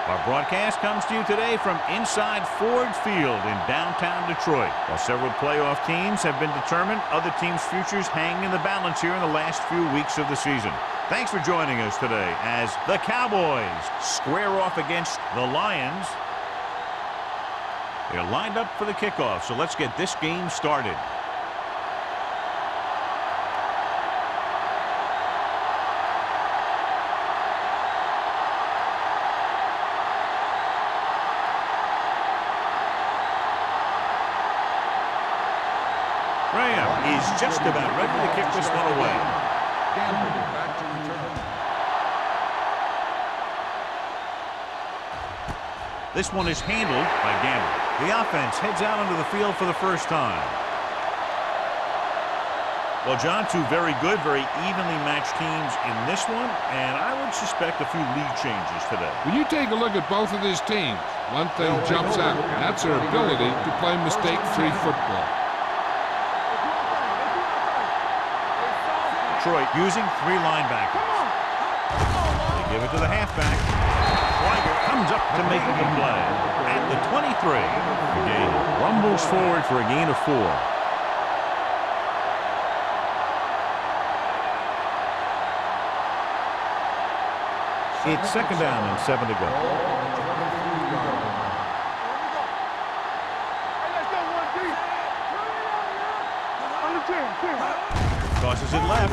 Our broadcast comes to you today from inside Ford Field in downtown Detroit. While several playoff teams have been determined, other teams' futures hang in the balance here in the last few weeks of the season. Thanks for joining us today as the Cowboys square off against the Lions. They're lined up for the kickoff, so let's get this game started. Is just about ready to kick this one away. Back to return. This one is handled by Gamble. The offense heads out onto the field for the first time. Well, John, two very good, very evenly matched teams in this one, and I would suspect a few lead changes today. When you take a look at both of these teams, one thing jumps out. That's their ability to play mistake-free football. Detroit using three linebackers. They give it to the halfback. Schweiger comes up to make the play. At the 23, the game rumbles forward for a gain of 4. It's second down and 7 to go. Tosses it left.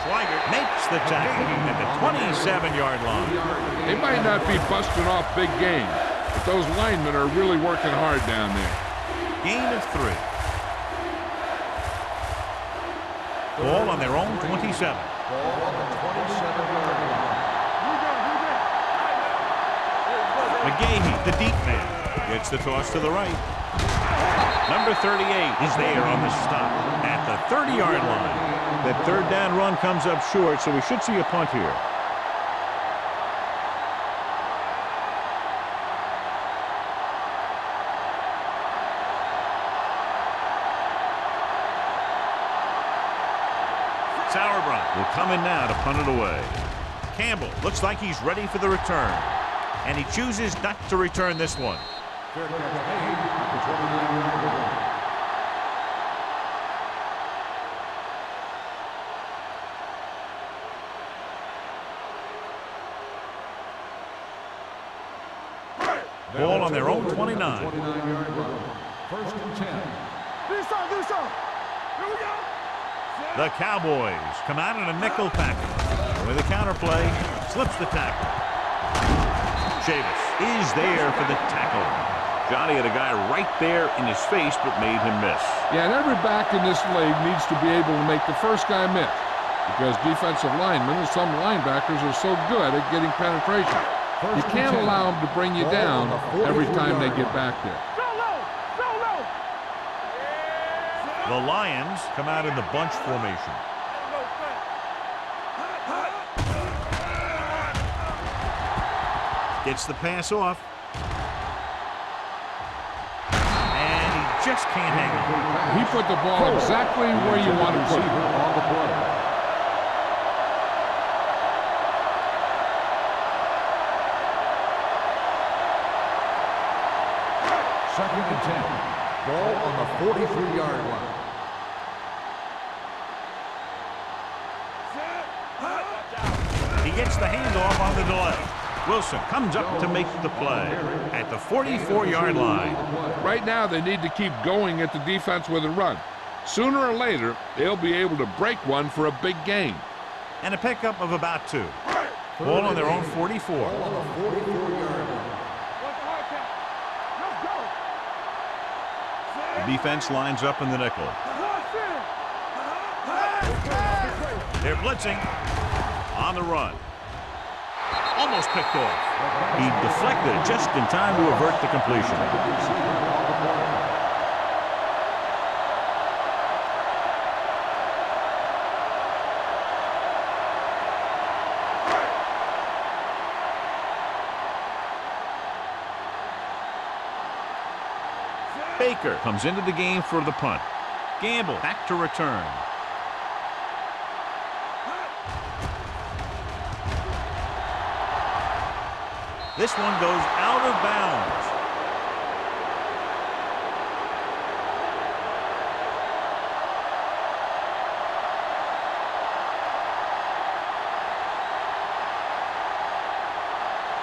Schweiger makes the tackle at the 27-yard line. They might not be busting off big games, but those linemen are really working hard down there. Gain of 3. Ball on their own 27. Ball on the 27-yard line. McGahee, the deep man, gets the toss to the right. Number 38 is there on the stop at the 30-yard line. That third down run comes up short, so we should see a punt here. Sauerbrunn will come in now to punt it away. Campbell looks like he's ready for the return, and he chooses not to return this one. Fair catch made at the 29-yard line. Ball on their own 29. 29-yard line. First and 10. Here we go. The Cowboys come out in a nickel package. With a counterplay, slips the tackle. Chavis is there for the tackle. Johnny had a guy right there in his face, but made him miss. Yeah, and every back in this league needs to be able to make the first guy miss, because defensive linemen and some linebackers are so good at getting penetration. You can't allow them to bring you down every time they get back there. The Lions come out in the bunch formation. Gets the pass off. And he just can't hang on. He put the ball exactly where you want to put it. On the play. Second and 10. Ball on the 43-yard line. He gets the handoff on the delay. Wilson comes up to make the play at the 44-yard line. Right now, they need to keep going at the defense with a run. Sooner or later, they'll be able to break one for a big gain. And a pickup of about 2. Ball on their own 44. Ball on the 44-yard line. The defense lines up in the nickel. They're blitzing on the run. Almost picked off. He deflected it just in time to avert the completion. Baker comes into the game for the punt. Gamble back to return. This one goes out of bounds.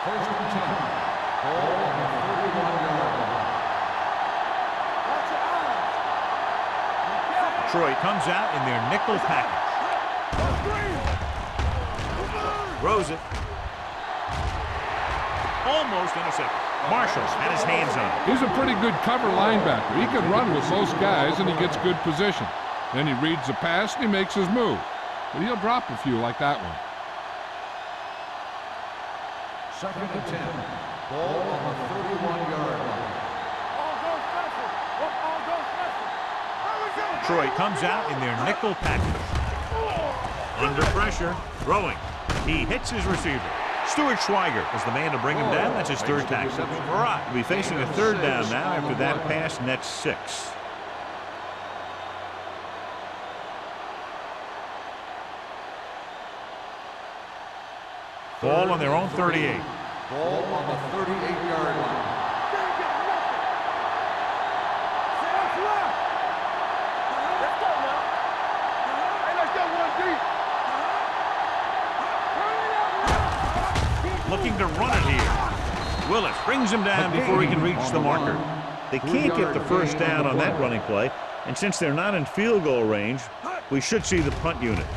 First and 10. Ball on the 31-yard line. Troy comes out in their nickel package. Throws it. Almost intercepted. Marshall had his hands on it. He's a pretty good cover linebacker. He can run with most guys, and he gets good position. Then he reads the pass, and he makes his move. But he'll drop a few like that one. Second and 10. Ball on the 31-yard line. Troy comes out in their nickel package. Under pressure, throwing. He hits his receiver. Stuart Schweiger is the man to bring him down. That's his third tackle. He'll be facing a third down now after that pass nets 6. Ball on their own 38. Ball on the 38-yard line. Looking to run it here. Willis brings him down before he can reach the marker. They can't get the first down on that running play, and since they're not in field goal range, we should see the punt unit.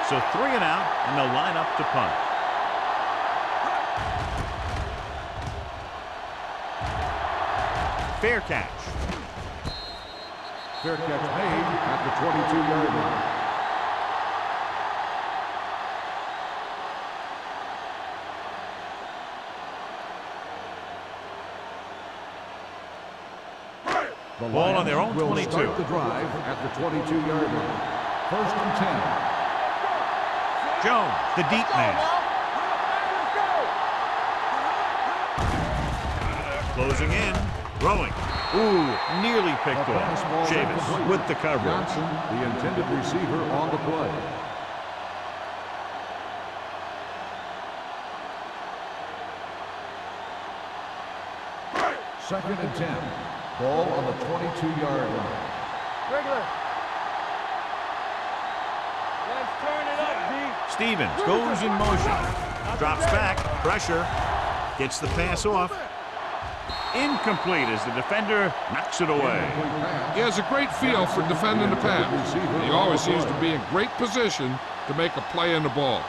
So 3 and out, and they'll line up to punt. Fair catch. Fair catch made at the 22-yard line. The Ball on their own will 22. Start the drive at the 22-yard line. First and 10. Jones, the deep man. Closing in, throwing. Ooh, nearly picked off. Chavis with the coverage. Johnson, the intended receiver on the play. Second and 10. Ball on the 22-yard line. Regular. Let's turn it up, D. Stevens goes in motion. Drops back, pressure. Gets the pass off. Incomplete as the defender knocks it away. He has a great feel for defending the pass. He always seems to be in great position to make a play on the ball.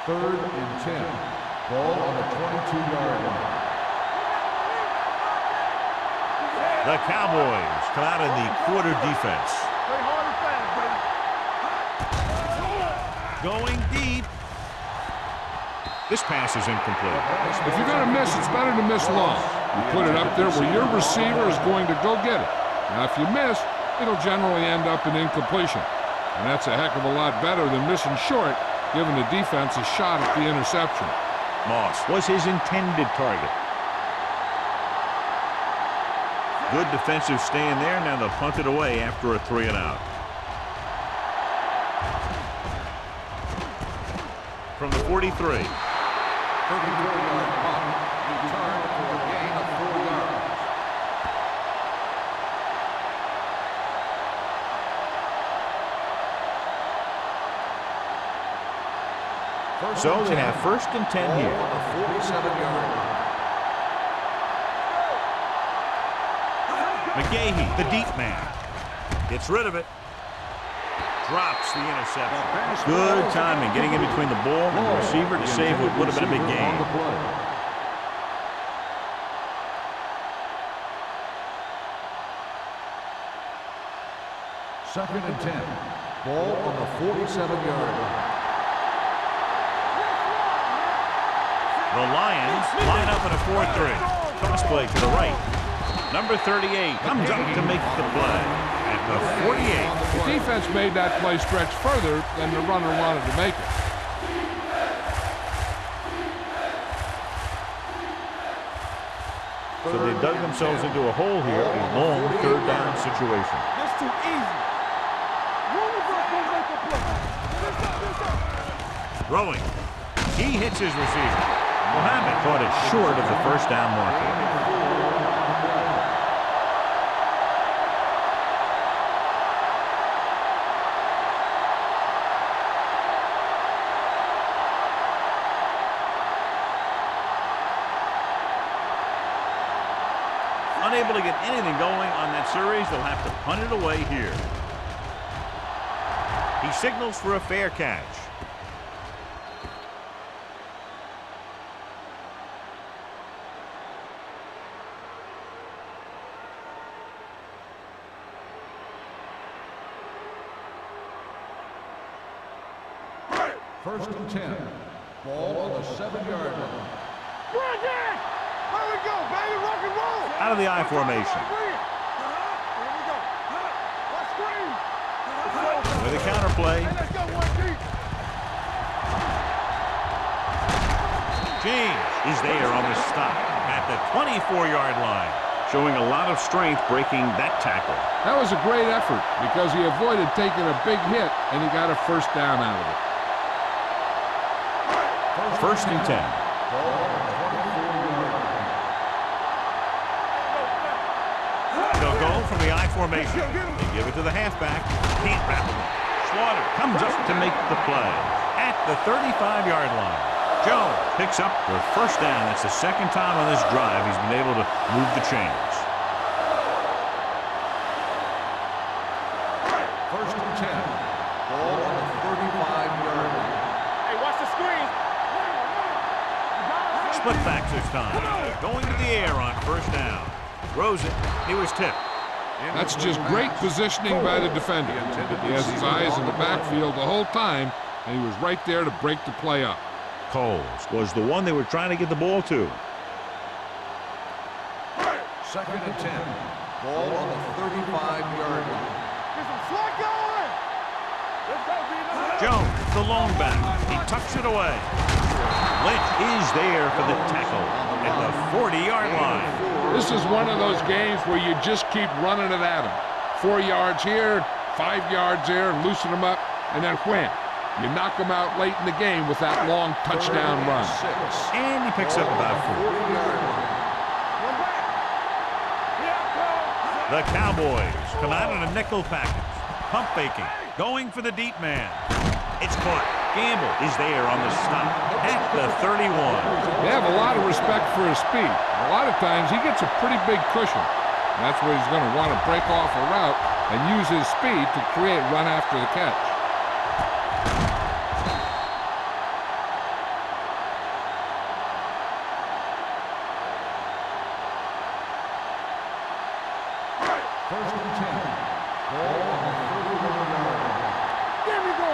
Third and 10. Ball on the 22-yard line. The Cowboys come out in the quarter defense. Play hard and fast, baby. Going deep. This pass is incomplete. If you're going to miss, it's better to miss long. You put it up there where your receiver is going to go get it. Now, if you miss, it'll generally end up in incompletion. And that's a heck of a lot better than missing short, giving the defense a shot at the interception. Moss was his intended target. Good defensive stand there. Now they'll punt it away after a 3 and out. From the 43. 34-yard punt, returned for a gain of 4 yards. So they have first and 10 Ball here. on the 47-yard line. McGahee, the deep man, gets rid of it. Drops the interception. Good timing, getting in between the ball and the receiver to save what would have been a big On the gain. play. Second and 10. Ball on the 47-yard line. The Lions line up in a 4-3. Cross play to the right. Number 38 comes up to make the play. And the 48. The defense made that play stretch further than the runner wanted to make it. So they dug themselves into a hole here, a long third down situation. That's too easy. Throwing. He hits his receiver. Mohammed caught it short of the first down marker. Unable to get anything going on that series, they'll have to punt it away here. He signals for a fair catch. First and 10. Ball on the 7-yard line. Here we go, baby, rock and roll. Out of the I formation. Here we go. Let's scream. With a counterplay. Hey, let's go, one deep. James is there on the stop at the 24-yard line. Showing a lot of strength breaking that tackle. That was a great effort because he avoided taking a big hit and he got a first down out of it. First and 10. They'll go from the I formation. They give it to the halfback. Can't wrap him. Slaughter comes up to make the play at the 35-yard line. Jones picks up the first down. That's the second time on this drive he's been able to move the chains. First and 10. Ball on the 35-yard line. Hey, watch the screen. Split backs this time. Going to the air on first down. Throws it. He was tipped. That's just great positioning by the defender. He has his eyes in the backfield the whole time, and he was right there to break the play up. Coles was the one they were trying to get the ball to. Second and 10. Ball on the 35-yard line. Get some slack going. Let's go, B. Jones, the lone back. He tucks it away. Lynch is there for the tackle at the 40-yard line. This is one of those games where you just keep running it at him. 4 yards here, 5 yards there, loosen them up, and then wham. You knock them out late in the game with that long touchdown run. And he picks up about 4. The Cowboys come out in a nickel package. Pump faking. Going for the deep man. It's caught. Gamble is there on the stop at the 31. They have a lot of respect for his speed. A lot of times he gets a pretty big cushion. And that's where he's going to want to break off a route and use his speed to create run after the catch. First and 10. Ball on the 31-yard line. Here we go.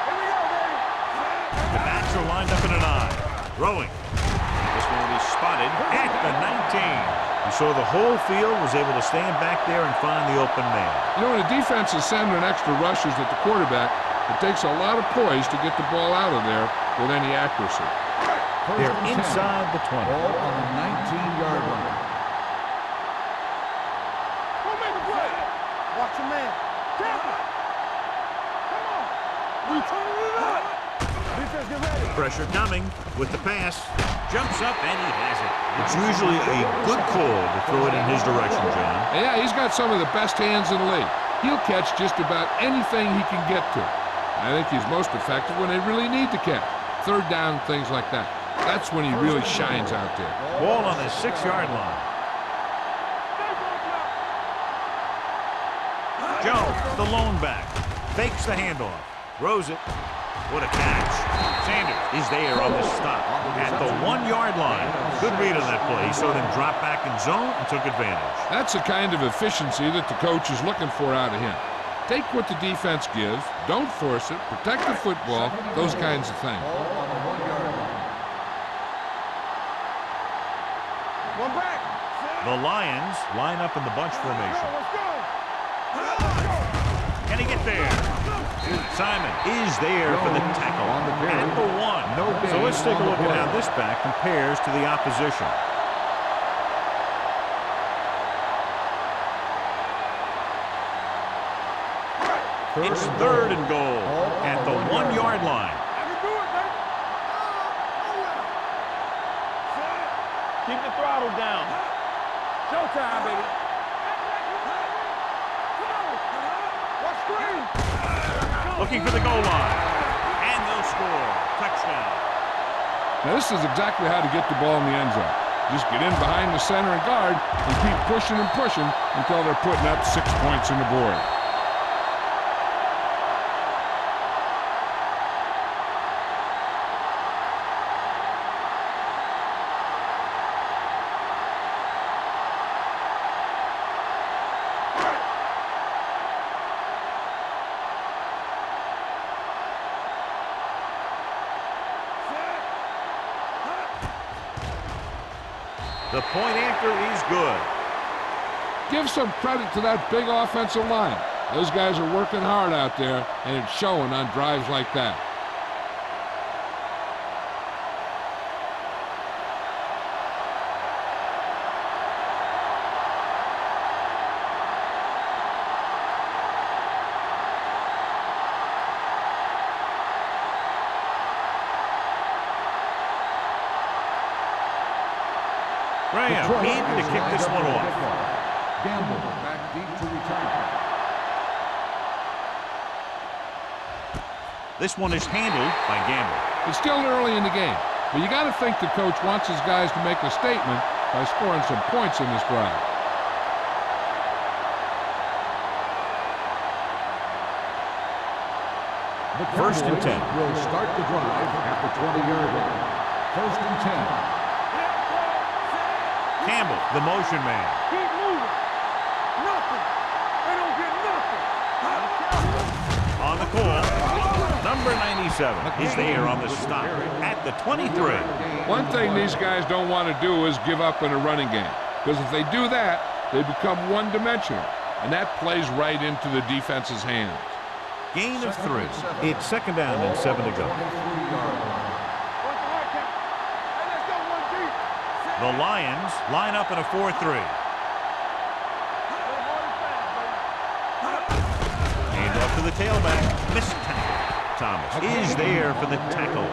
Here we go, baby. The backs are lined up in an I. Throwing. This one will be spotted at the 19. You saw the whole field was able to stand back there and find the open man. You know, when a defense is sending extra rushers at the quarterback, it takes a lot of poise to get the ball out of there with any accuracy. First They're and 10. inside the 20. Ball on the 19-yard line. Who made the play? Watch your man. Tampa. Come on. We turning it up. Defense, get ready. Pressure coming with the pass. Jumps up and he has it. It's usually a good call to throw it in his direction, John. Yeah, he's got some of the best hands in the league. He'll catch just about anything he can get to. I think he's most effective when they really need to catch. Third down, things like that. That's when he really shines out there. Ball on the 6-yard line. Jones, the lone back, fakes the handoff, throws it. What a catch. Sanders is there on the stop at the 1-yard line. Good read on that play. He saw them drop back in zone and took advantage. That's the kind of efficiency that the coach is looking for out of him. Take what the defense gives, don't force it, protect the football, those kinds of things. Ball on the 1-yard line. One back. The Lions line up in the bunch formation. Let's go. Can he get there? Simon is there for the tackle at the 1. So let's take a look at how this back compares to the opposition. It's 3rd and goal at the 1-yard line. Keep the throttle down. Showtime, baby. Watch screen. Looking for the goal line. And they'll score. Touchdown. Now, this is exactly how to get the ball in the end zone. Just get in behind the center and guard and keep pushing and pushing until they're putting up 6 points on the board. The point after is good. Give some credit to that big offensive line. Those guys are working hard out there, and it's showing on drives like that. Graham needing to kick this one off. Gamble back deep to return. This one is handled by Gamble. It's still early in the game, but you got to think the coach wants his guys to make a statement by scoring some points in this drive. The 1st and 10. Will start the drive at the 20-yard line. 1st and 10. Campbell, the motion man. Keep moving. Nothing. They don't get nothing. On the call, number 97 is there on the stop at the 23. One thing these guys don't want to do is give up in a running game, because if they do that, they become one-dimensional, and that plays right into the defense's hands. Gain of 3. It's 2nd down and 7 to go. The Lions line up in a 4-3. Hand off to the tailback. Missed tackle. Thomas is there for the tackle.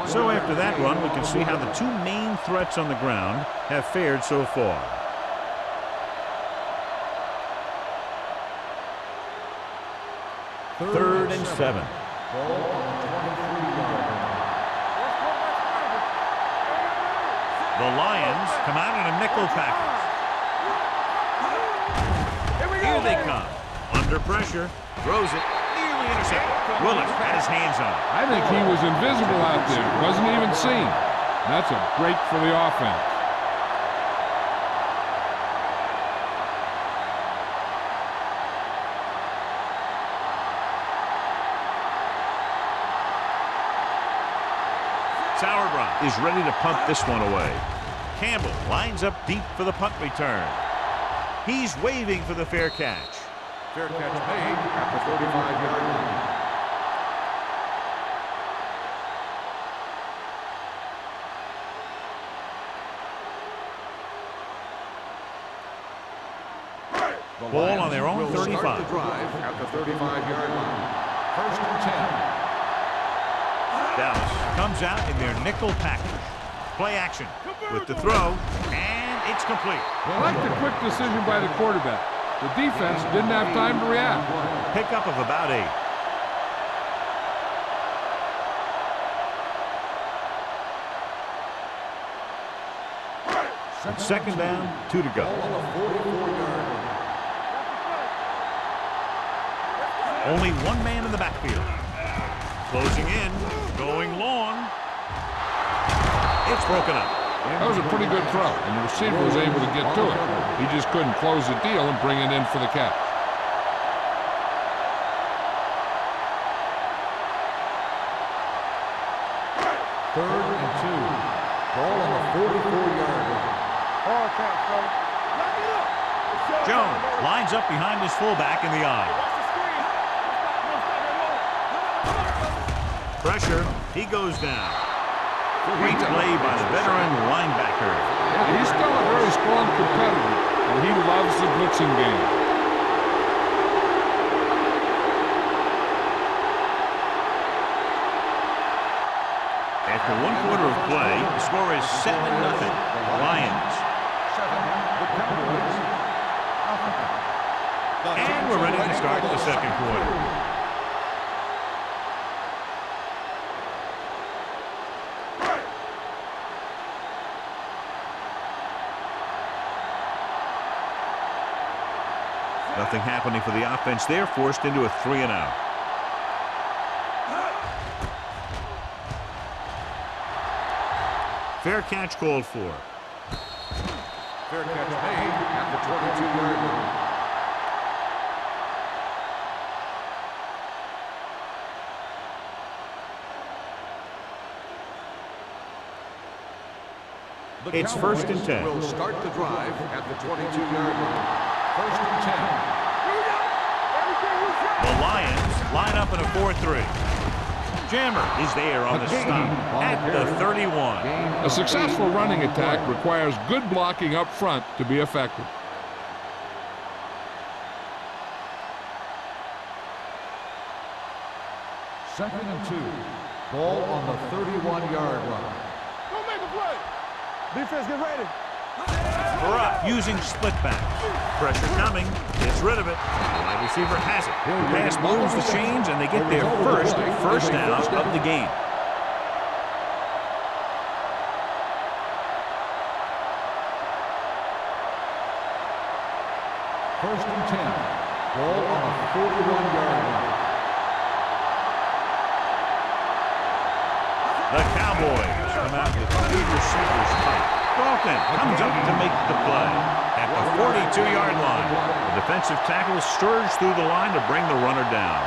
So after that run, we can see how the 2 main threats on the ground have fared so far. Third and 7. The Lions come out in a nickel package. Here they come. Under pressure. Throws it. Nearly intercepted. Willis had his hands on it. I think he was invisible out there. Wasn't even seen. That's a break for the offense. Sauerbrunn is ready to punt this one away. Campbell lines up deep for the punt return. He's waving for the fair catch. Fair catch made at the 35-yard line. Ball on their own 35. Start the drive at the 35-yard line. 1st and 10. Dallas comes out in their nickel package. Play action with the throw, and it's complete. I like the quick decision by the quarterback. The defense didn't have time to react. Pickup of about 8. It's 2nd down, 2 to go. Only 1 man in the backfield. Closing in, going long. It's broken up. That was a pretty good throw, and the receiver was able to get to it. He just couldn't close the deal and bring it in for the catch. Third and 2. Ball on the 44-yard line. Hard catch, fellas. Lock it up. Jones lines lines up behind his fullback in the eye. Pressure. He goes down. Great play by the veteran linebacker. Yeah, he's still a very strong competitor, and he loves the blitzing game. After 1 quarter of play, the score is 7-0. Lions. And we're ready to start the second quarter. Nothing happening for the offense there, forced into a 3-and-out. Fair catch called for. Fair catch made at the 22-yard line. It's 1st and 10. Will start the drive at the 22-yard line. 1st and 10. The Lions line up in a 4-3. Jammer is there on the stop at the 31. A successful running attack requires good blocking up front to be effective. Second and 2. Ball on the 31-yard line. Don't make a play. Defense, get ready. Barat using split back. Pressure coming. Gets rid of it. The wide receiver has it. The pass moves the chains, and they get their first down of the game. First and 10. Ball on the 41-yard line. The Cowboys come out with 2 receivers tight. Dalton comes up to make the play at the 42-yard line. The defensive tackle surged through the line to bring the runner down.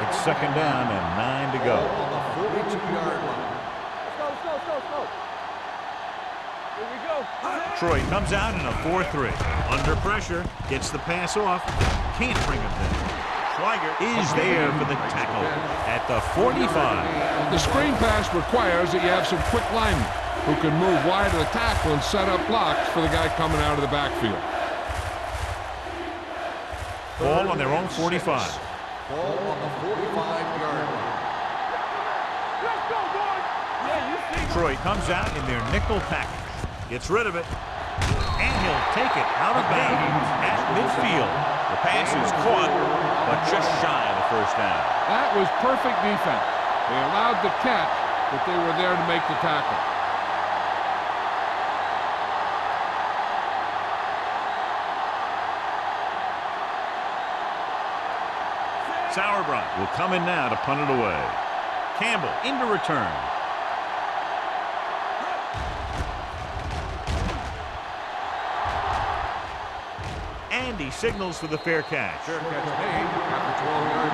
It's 2nd down and 9 to go. On the 42-yard line. Let's go. Here we go. Troy comes out in a 4-3. Under pressure, gets the pass off, can't bring it down. Schweiger is there for the tackle at the 45. The screen pass requires that you have some quick linemen who can move wide of the tackle and set up blocks for the guy coming out of the backfield. Ball on their own 45. Ball on the 45-yard line. Let's go, boys. Yeah, you see. Troy comes out in their nickel package. Gets rid of it. And he'll take it out of bounds at midfield. The pass is caught, but just shy of the first down. That was perfect defense. They allowed the catch, but they were there to make the tackle. Sauerbrunn will come in now to punt it away. Campbell into return. And he signals for the fair catch. Fair catch made at the 12-yard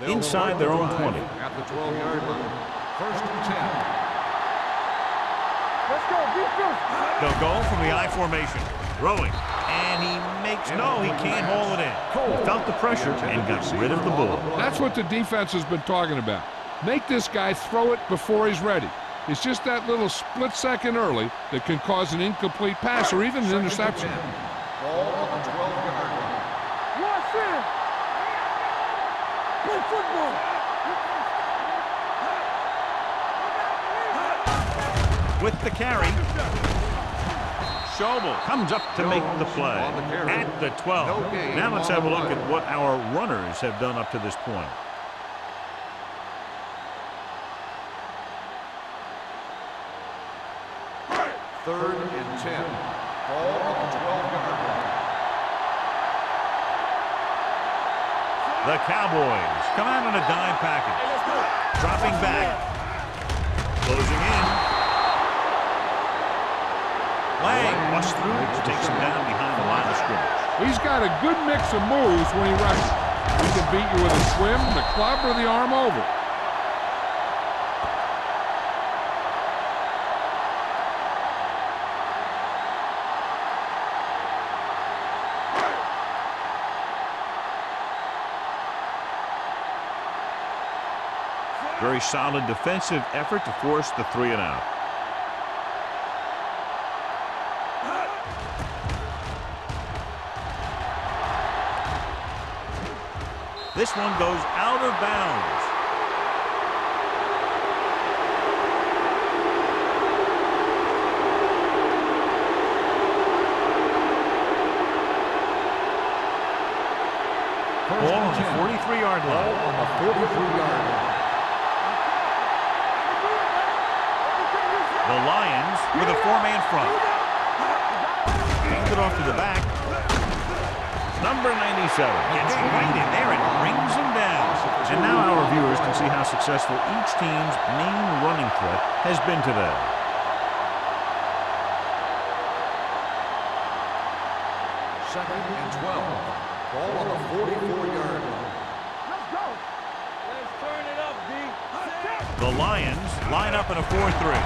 line. Inside their own 20. At the 12-yard line. 1st and 10. Let's go, defense. They'll go from the I formation. Throwing. And he makes, no, he can't haul it in. He felt the pressure and got rid of the ball. That's what the defense has been talking about. Make this guy throw it before he's ready. It's just that little split second early that can cause an incomplete pass or even an interception. Ball on the 12-yard line. Watch it. Play football. With the carry. Schobel comes up to make the play at the 12. Now let's have a look at what our runners have done up to this point. Third and 10. Ball on the 12-yard line. The Cowboys come out in a dime package. Dropping back. Closing in. Lang busts through, takes him down behind the line of scrimmage. He's got a good mix of moves when he rushes. He can beat you with a swim, the club, or the arm over. Very solid defensive effort to force the 3 and out. This one goes out of bounds. Ball on the 43-yard line. On the 43-yard line. The Lions with a 4-man front. Hands it off to the back. Number 97 gets right in there and brings him down. And now our viewers can see how successful each team's main running threat has been today. Second and 12. Ball on the 44-yard line. Let's go. Let's turn it up, D. The Lions line up in a 4-3.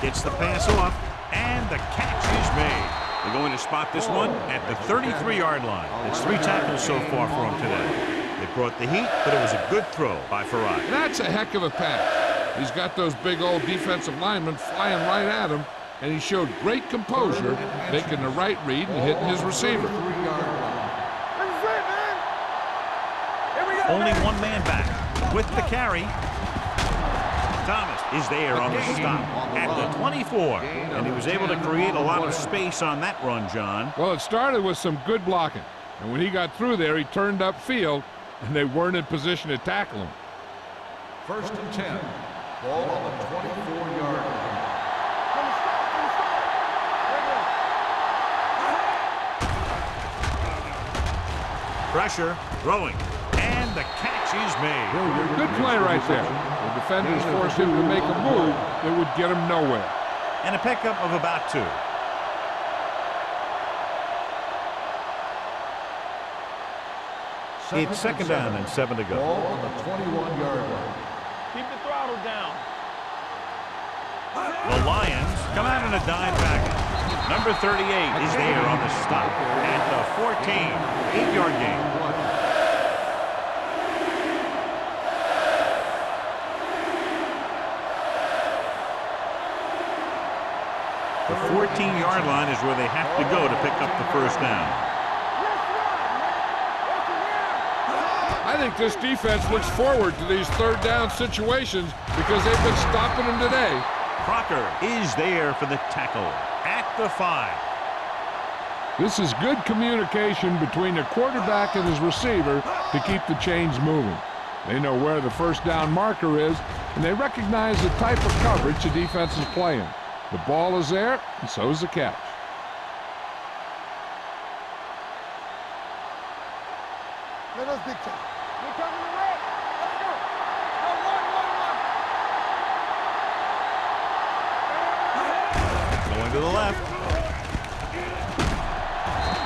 Gets the pass off, and the catch is made. They're going to spot this one at the 33-yard line. It's 3 tackles so far for him today. They brought the heat, but it was a good throw by Farad. That's a heck of a pass. He's got those big old defensive linemen flying right at him, and he showed great composure, making the right read and hitting his receiver. Only one man back with the carry. Thomas is there on the stop at the 24, and he was able to create a lot of space on that run, John. Well, it started with some good blocking, and when he got through there, he turned upfield, and they weren't in position to tackle him. First and 10. Ball on the 24-yard line. Pressure, throwing, and the catch is made. Good play right there. The defenders forced him to make a move that would get him nowhere. And a pickup of about 2. It's second down and 7 to go. Ball on the 21-yard line. Keep the throttle down. The Lions come out in a dime package. Number 38 is there on the stop at the 14. 8-yard gain. The 14-yard line is where they have to go to pick up the first down. I think this defense looks forward to these third down situations because they've been stopping them today. Crocker is there for the tackle at the 5. This is good communication between the quarterback and his receiver to keep the chains moving. They know where the first down marker is, and they recognize the type of coverage the defense is playing. The ball is there, and so is the catch. Let us dictate. We're coming to red. Let's go. Go, 1, 1, 1. Going to the left.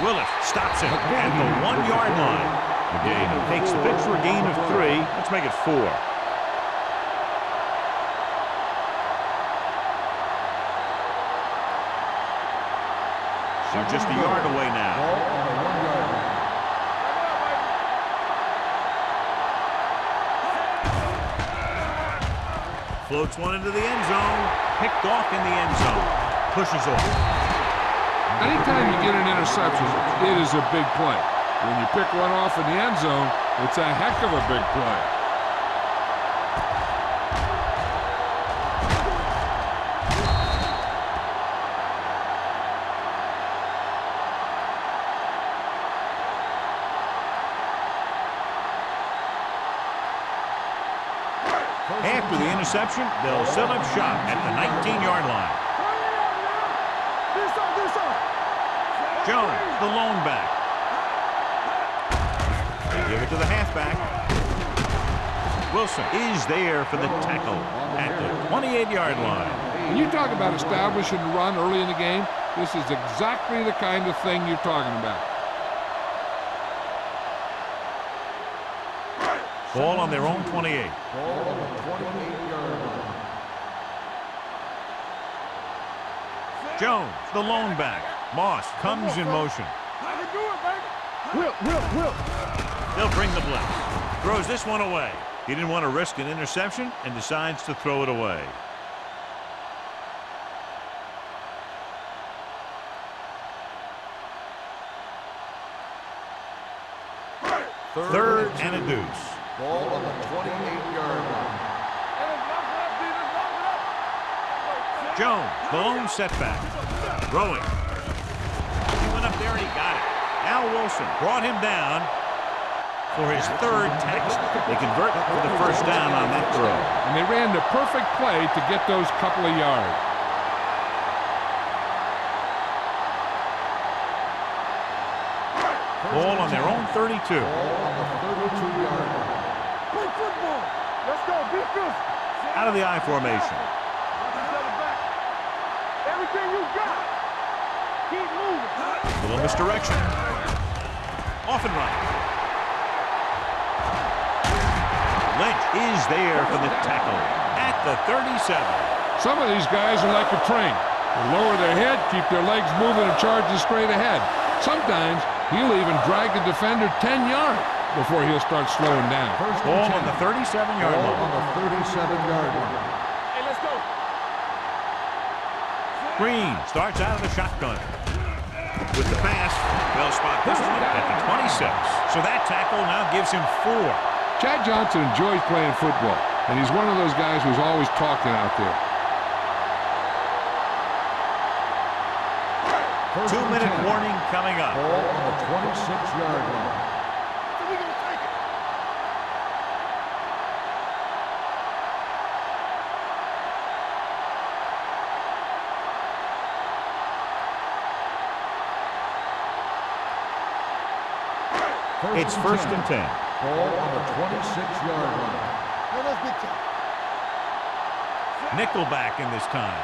Willis stops him at the 1-yard line. McGee takes the pitch for a gain of 3. Let's make it 4. They're just a yard away now. Ball on the 1-yard line. Floats one into the end zone. Picked off in the end zone. Pushes off. Anytime you get an interception, it is a big play. When you pick one off in the end zone, it's a heck of a big play. After the interception, they'll set up shop at the 19-yard line. Jones, the lone back. They give it to the halfback. Wilson is there for the tackle at the 28-yard line. When you talk about establishing the run early in the game, This is exactly the kind of thing you're talking about. Ball on their own 28. Ball on the 28-yard line. Jones, the lone back. Moss comes in motion. I can do it, baby. Whip. They'll bring the blitz. Throws this one away. He didn't want to risk an interception and decides to throw it away. Third and a deuce. Ball on the 28-yard line. Jones, the lone setback. Throwing. He went up there and he got it. Al Wilson brought him down for his third tackle. They convert for the first down on that throw. And they ran the perfect play to get those couple of yards. Ball on their own 32. Ball on the 32-yard line. Play football. Let's go. Defense. Out of the I formation. Everything you got. Keep moving. Little misdirection. Off and running. Lynch is there for the tackle at the 37. Some of these guys are like a train. They lower their head, keep their legs moving, and charge straight ahead. Sometimes he'll even drag the defender 10 yards before he'll start slowing down. Ball on the 37-yard Ball line. on the 37-yard line. Hey, let's go. Green starts out of the shotgun. With the pass, they'll spot this one at the 26. So that tackle now gives him 4. Chad Johnson enjoys playing football, and he's one of those guys who's always talking out there. 2-minute warning coming up. Ball on the 26-yard line. So we gonna take it. It's first and 10. Ball on the 26-yard line. Hey, let's get you. Nickelback in this time.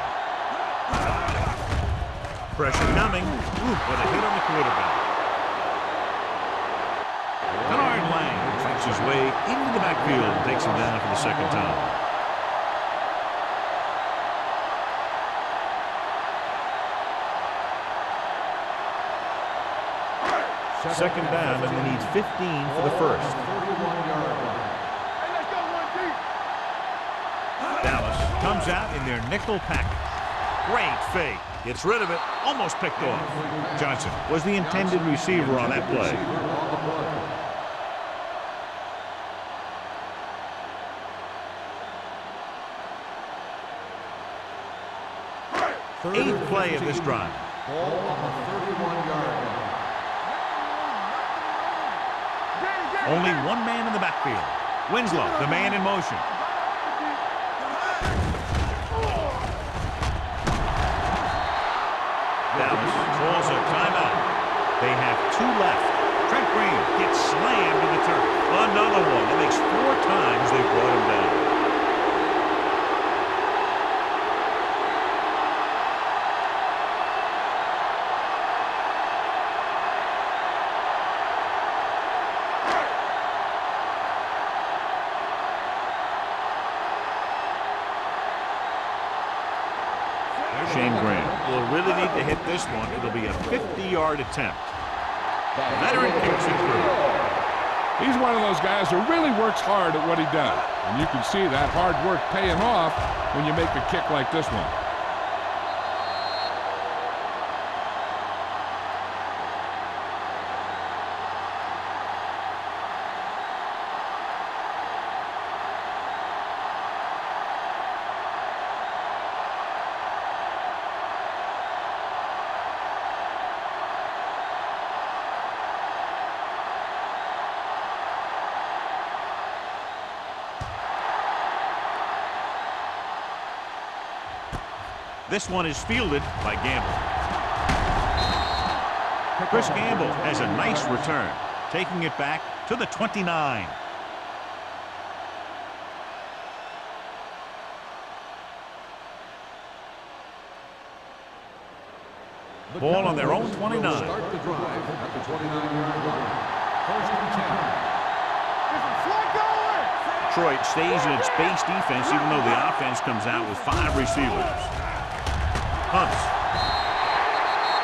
Pressure coming. Ooh, what a hit on the quarterback. Bernard Lang makes his way into the backfield and takes him down for the second time. Second down, and they need 15 for the first. 31-yard line. Hey, let's go one deep. Dallas comes out in their nickel package. Great fake. Gets rid of it. Almost picked off. Johnson was the intended receiver on that play. Eighth play of this drive. Ball on the 31-yard line. Only one man in the backfield. Winslow, the man in motion. Dallas calls a timeout. They have 2 left. Trent Green gets slammed in the turf. Another one. That makes 4 times they brought him down. Shane Graham will really need to hit this one. It'll be a 50-yard attempt. The veteran kicks it through. He's one of those guys who really works hard at what he does. And you can see that hard work paying off when you make a kick like this one. This one is fielded by Gamble. Chris Gamble has a nice return, taking it back to the 29. Ball on their own 29. Start the drive at the 29-yard line. First and 10. Detroit stays in its base defense even though the offense comes out with 5 receivers. Hunts.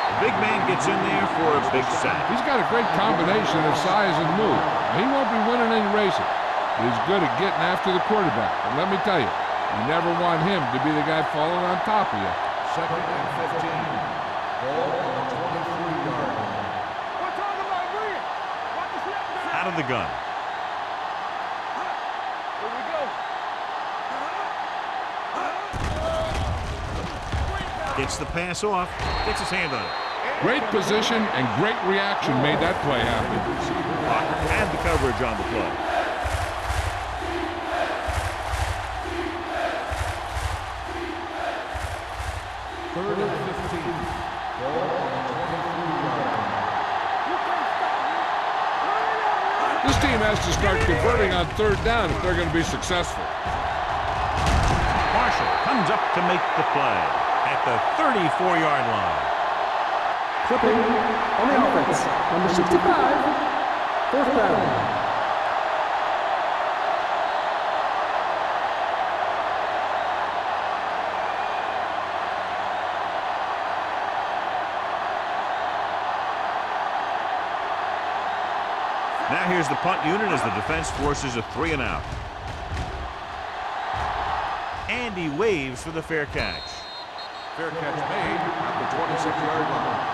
The big man gets in there for a big sack. He's got a great combination of size and move. He won't be winning any races, but he's good at getting after the quarterback. And let me tell you, you never want him to be the guy falling on top of you. Second and 15. Ball on the 23-yard line. Out of the gun. Here we go. Gets the pass off. Gets his hand on it. Great position and great reaction made that play happen. Had the coverage on the play. Third and 15. Ball on the 23-yard line. This team has to start converting on third down if they're going to be successful. Marshall comes up to make the play at the 34-yard line. Clipping on the offense, number 65, fourth down. Now here's the punt unit as the defense forces a 3 and out. And he waves for the fair catch. Fair catch made at the 26-yard line.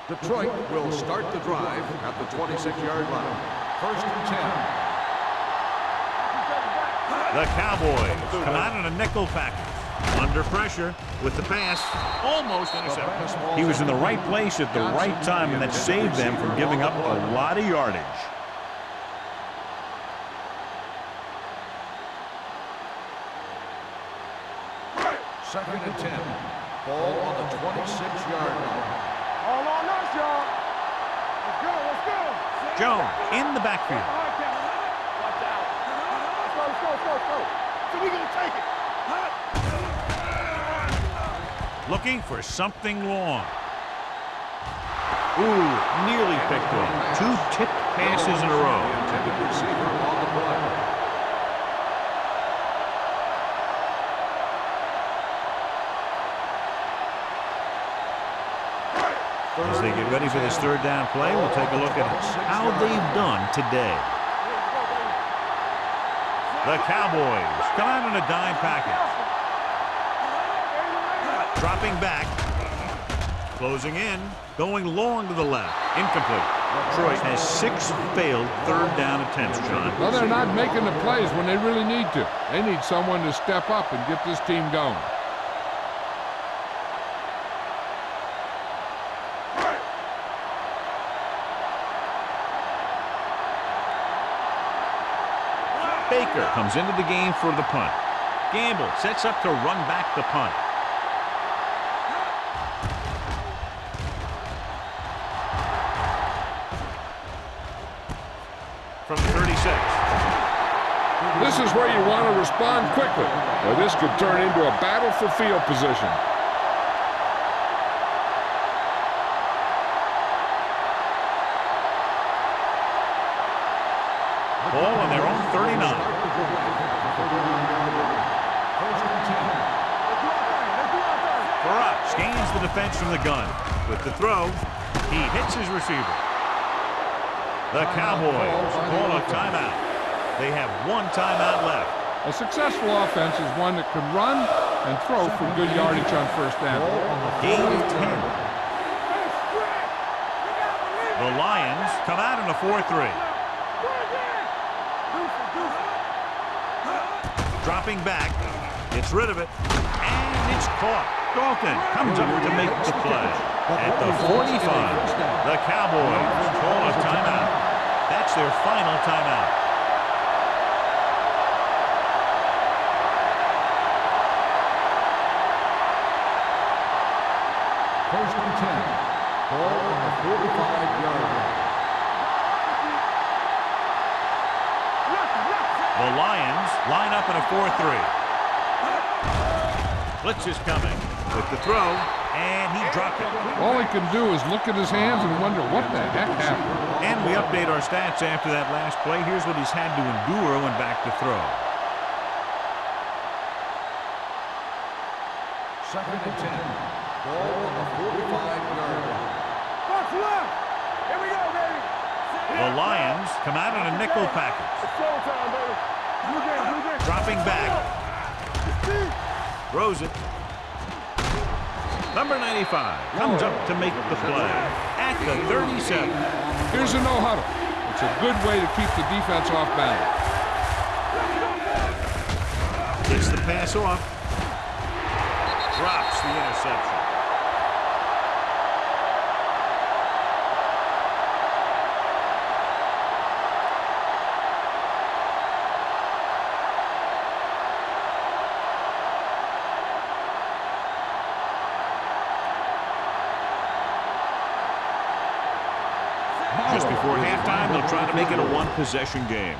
Detroit will start the drive at the 26-yard line. First and 10. The Cowboys come out in a nickel package. Under pressure with the pass. Almost intercepted. He was in the right place at the right time, and that saved them from giving up a lot of yardage. Second and 10. Ball on the 26-yard line. All on us, y'all. Let's go, let's go. Jones in the backfield. Watch out. Let's go. So we gonna take it. Looking for something long. Ooh, nearly picked off. 2 tipped passes in a row. The intended receiver on the play. As they get ready for this third down play, we'll take a look at how they've done today. The Cowboys come out in a dime package. Dropping back. Closing in. Going long to the left. Incomplete. Detroit has 6 failed third down attempts, John. Well, they're not making the plays when they really need to. They need someone to step up and get this team going. Baker comes into the game for the punt. Gamble sets up to run back the punt. From 36. This is where you want to respond quickly, or this could turn into a battle for field position. Ball on their own 39. Farrar scans the defense from the gun. With the throw, he hits his receiver. The Cowboys call a timeout. They have 1 timeout left. A successful offense is one that can run and throw for good yardage on first down. Gain of 10. The Lions come out in a 4-3. Dropping back, gets rid of it, and it's caught. Dalton comes up to make the play. At the 45, the Cowboys call a timeout. That's their final timeout. First and 10. Ball on the 45-yard line. The Lions line up in a 4-3. Blitz is coming with the throw, and he dropped it. All he can do is look at his hands and wonder what the heck happened. And we update our stats after that last play. Here's what he's had to endure when back to throw. 2nd and 10. Ball on the 45-yard line. Box left. Here we go, baby. The Lions come out in a nickel package. It's showtime, baby. Blue game, blue game. Dropping back. Throws it. Number 95 comes up to make the play at the 37. Here's a no-huddle. It's a good way to keep the defense off balance. Gets the pass off. Drops the interception. Just before halftime, they'll try to make it a one-possession game.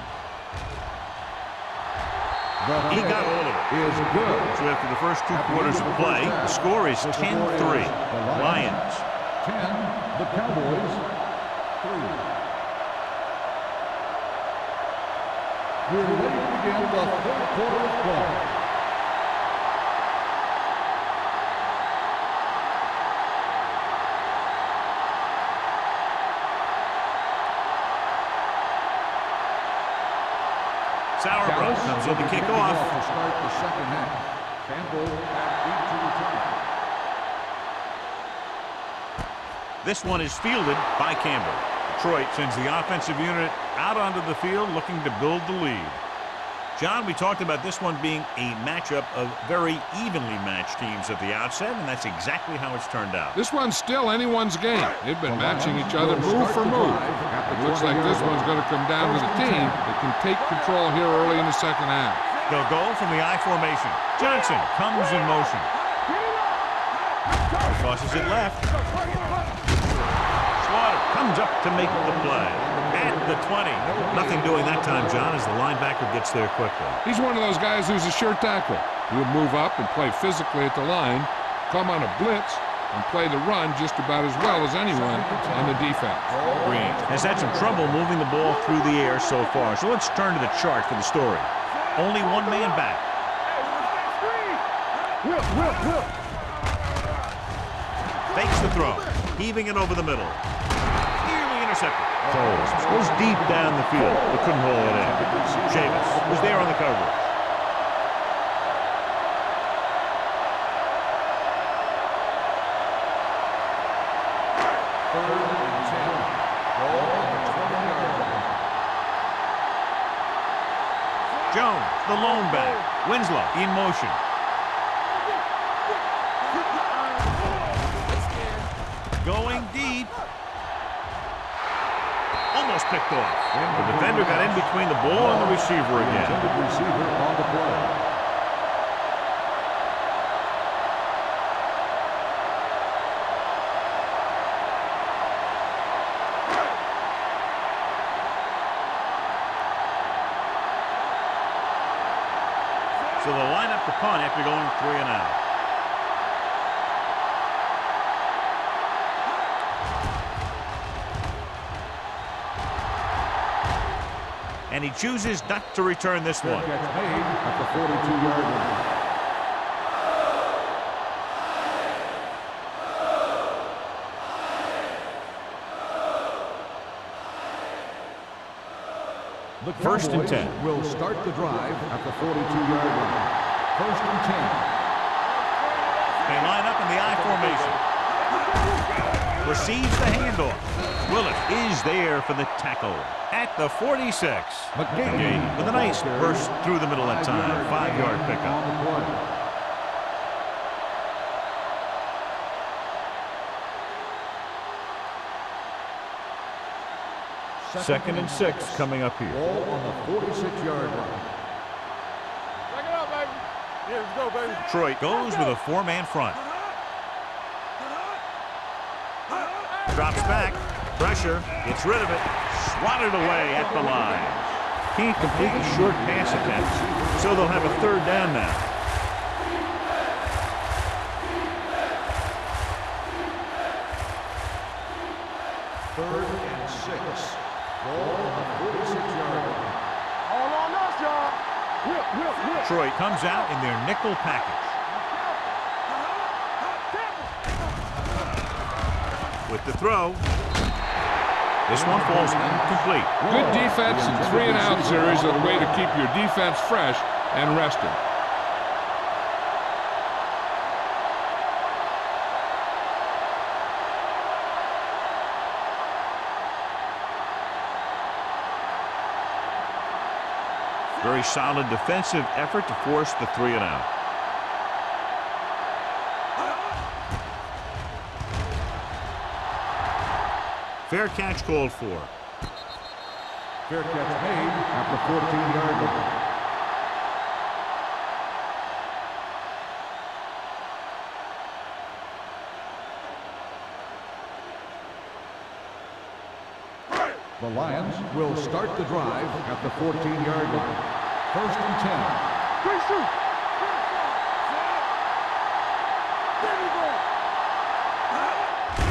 He got all of it. Is good. So after the first 2 quarters of play, the score is 10-3. Lions. 10. The Cowboys. 3. We're ready to begin the 3rd quarter of play. Sauerbrunn comes in to kick off. To start the 2nd half. Campbell at 8 to return. This one is fielded by Campbell. Detroit sends the offensive unit out onto the field looking to build the lead. John, we talked about this one being a matchup of very evenly matched teams at the outset, and that's exactly how it's turned out. This one's still anyone's game. They've been matching each other move for move. It looks like this one's going to come down to the team that can take control here early in the 2nd half. They'll go from the I formation. Johnson comes in motion. Tosses it left. Slaughter comes up to make the play. At the 20. Nothing doing that time, John, as the linebacker gets there quickly. He's one of those guys who's a sure tackler. He'll move up and play physically at the line, come on a blitz, and play the run just about as well as anyone on the defense. Green has had some trouble moving the ball through the air so far, so let's turn to the chart for the story. Only one man back. Whip. Fakes the throw, heaving it over the middle. Nearly intercepted. Goes deep down the field, but couldn't hold it in. Chavis was there on the coverage. Jones, the lone back. Winslow in motion. Going deep. Almost picked off. The defender got in between the ball and the receiver again. Intended receiver on the play. So they'll line up the punt after going 3 and out. And he chooses not to return this one. Gets made at the 42-yard line. The 1st and 10. Will start the drive at the 42-yard line. 1st and 10. They line up in the I formation. Receives the handoff. Willis is there for the tackle at the 46. McGahee with a nice burst through the middle that time. 5-yard pickup. Second and 6 coming up here. Ball on the 46-yard line. Back it up, baby. Yeah, let's go, baby. Detroit goes with a 4-man front. Drops back. Pressure. Gets rid of it. Swatted away at the line. can't complete the short pass attempts, so they'll have a third down now. Third and 6. Ball on the 46-yard line. All on us, y'all. Whip. Detroit comes out in their nickel package. With the throw. This one falls incomplete. Good defense and 3-and-out series are the way to keep your defense fresh and rested. Very solid defensive effort to force the 3-and-out. Fair catch called for. Fair catch made at the 14-yard line. The Lions will start the drive at the 14-yard line. First and 10. Great shoot.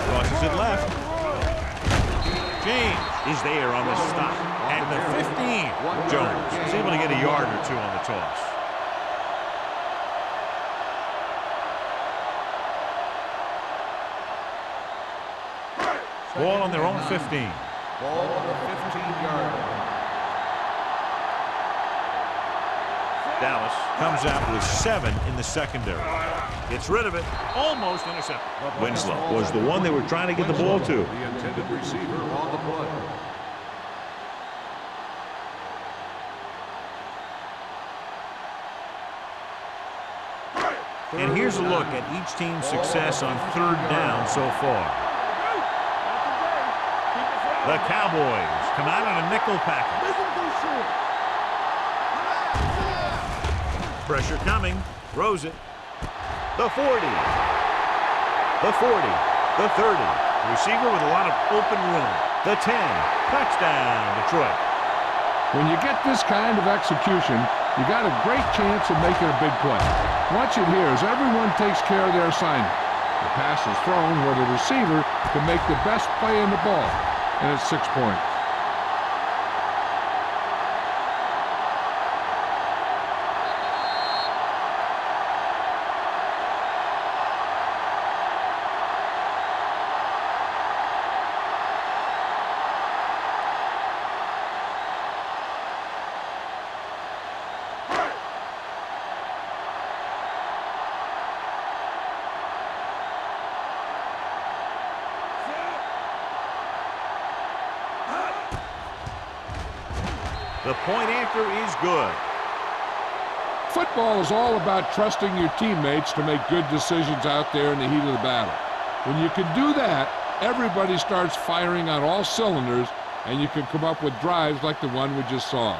Crosses it left. James is there on the stop at the 15. Jones is able to get a yard or two on the toss. Ball on their own 15. Ball on the 15-yard line. Dallas comes out with 7 in the secondary. Gets rid of it. Almost intercepted. Winslow was the one they were trying to get the ball to. The intended receiver on the play. And here's a look at each team's success on third down so far. The Cowboys come out in a nickel package. Pressure coming. Throws it. The 40. The 40. The 30. Receiver with a lot of open room. The 10. Touchdown, Detroit. When you get this kind of execution, you got a great chance of making a big play. Watch it here as everyone takes care of their assignment. The pass is thrown where the receiver can make the best play in the ball, and it's 6 points. The point after is good. Football is all about trusting your teammates to make good decisions out there in the heat of the battle. When you can do that, everybody starts firing on all cylinders, and you can come up with drives like the one we just saw.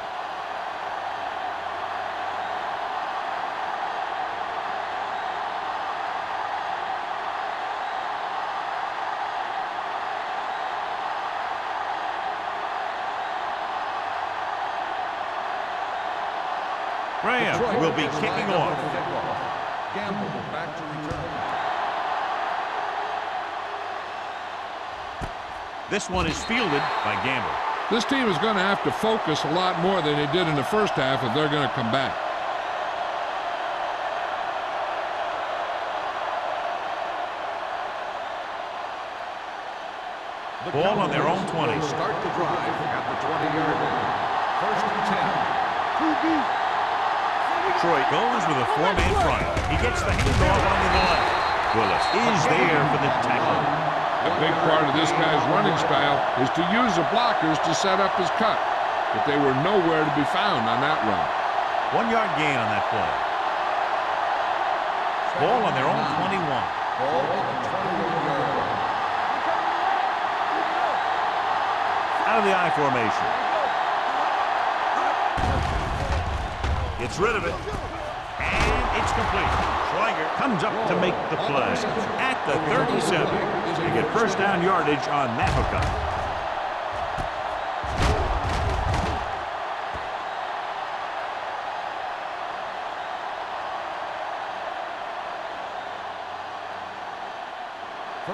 Graham will be kicking off. Gamble back to return. This one is fielded by Gamble. This team is going to have to focus a lot more than they did in the first half if they're going to come back. Ball on their own 20. Start the drive at the 20-yard line. First and 10. Detroit goes with a 4-man front. He gets the handoff on the left. Willis is there for the tackle. A big part of this guy's running style is to use the blockers to set up his cut, but they were nowhere to be found on that run. 1 yard gain on that play. Ball on their own 21. Ball on the 21-yard line. Out of the I formation. Gets rid of it. And it's complete. Schweiger comes up to make the play. At the 37. To get first down yardage on that hookup.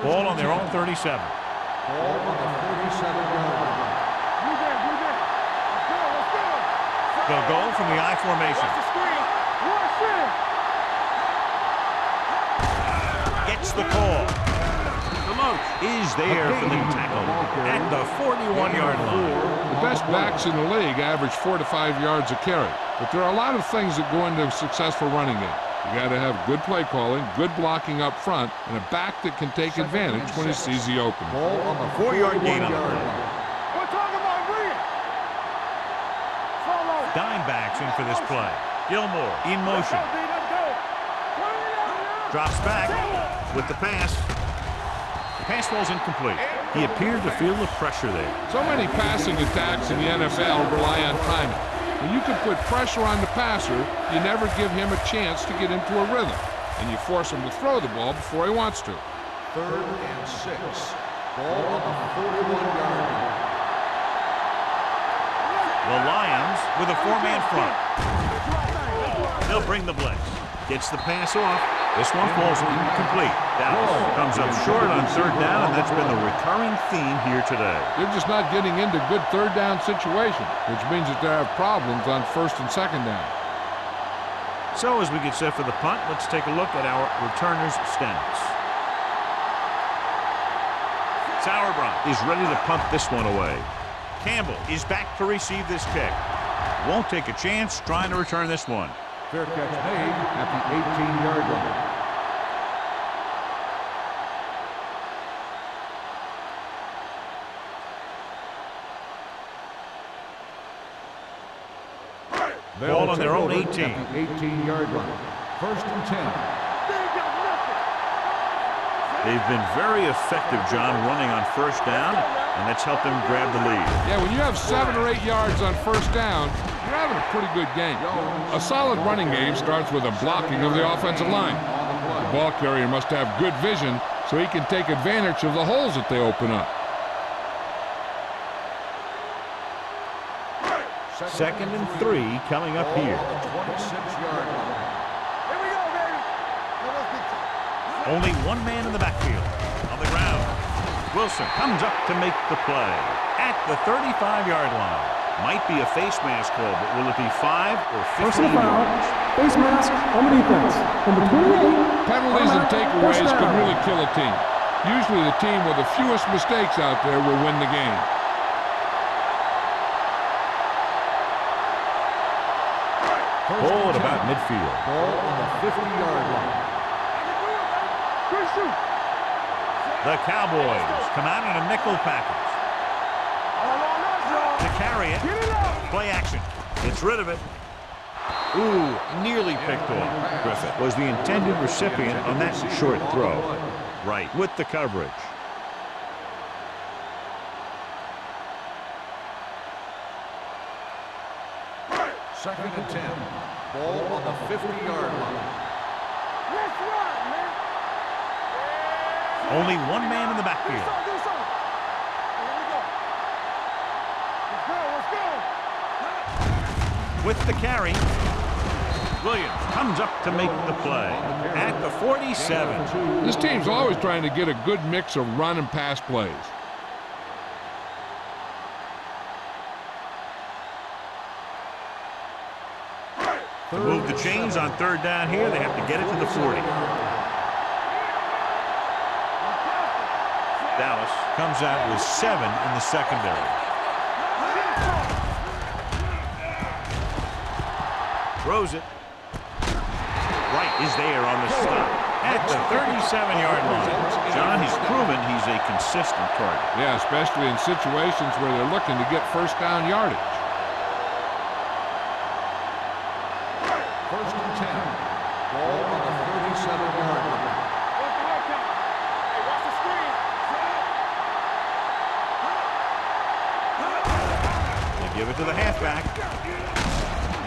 Ball on their own 37. Ball on the 37-yard line. Move in, move in. Let's go, let's go. They'll go from the I formation. Watch the screen. Rush in. Gets the call. Is there for the tackle at the 41-yard line. The best backs in the league average 4 to 5 yards a carry. But there are a lot of things that go into a successful running game. You got to have good play calling, good blocking up front, and a back that can take advantage when he sees the opening. Ball on the 4-yard gain on the play. We're talking about read. Follow. Dime backs in for this play. Gilmore in motion. Let's go, D, let's go. Turn it up. Drops back with the pass. The pass falls incomplete. He appeared to feel the pressure there. So many passing attacks in the NFL rely on timing. When you can put pressure on the passer, you never give him a chance to get into a rhythm, and you force him to throw the ball before he wants to. 3rd and 6. Ball on the 41-yard line. The Lions with a 4-man front. They'll bring the blitz. Gets the pass off. This one falls incomplete. Dallas comes up short on 3rd down, and that's been the recurring theme here today. They're just not getting into good 3rd down situations, which means that they have problems on 1st and 2nd down. So as we get set for the punt, let's take a look at our returners' stats. Sauerbrunn is ready to punt this one away. Campbell is back to receive this kick. Won't take a chance trying to return this one. Fair catch made at the 18-yard line. Ball on their own 18. At the 18-yard line. 1st and 10. They've been very effective, John, running on 1st down, and that's helped them grab the lead. Yeah, when you have 7 or 8 yards on 1st down, you're having a pretty good game. A solid running game starts with a blocking of the offensive line. The ball carrier must have good vision so he can take advantage of the holes that they open up. 2nd and 3 coming up here. 26-yard line. Here we go, baby. Only one man in the backfield. On the ground. Wilson comes up to make the play. At the 35-yard line. Might be a face mask call, but will it be 5 or 15 Personal foul. yards? Face mask on the defense. Number 28. Penalties and takeaways First can down. really kill a team. Usually the team with the fewest mistakes out there will win the game. Ball at about midfield. Ball on the 50-yard line. Good shoot. The Cowboys come out in a nickel package. All on us, y'all. To carry it. Get it up. Play action. Gets rid of it. Ooh, nearly picked off. Griffith was the intended recipient on that short throw. Right, with the coverage. Second and 10. Ball on the 50-yard line. Let's run, man. Only one man in the Do backfield. something, do something. Here we go. Let's go, let's go. With the carry, Williams comes up to make the play. At the 47. This team's always trying to get a good mix of run and pass plays. To move the chains on 3rd down here, they have to get it to the 40. Dallas comes out with 7 in the secondary. Throws it. Wright is there on the stop. At the 37-yard line. John, he's proven he's a consistent target. Yeah, especially in situations where they're looking to get 1st down yardage. 1st and 10. Ball on the 37-yard line. What's the hard count? Hey, watch the screen. They give it to the halfback.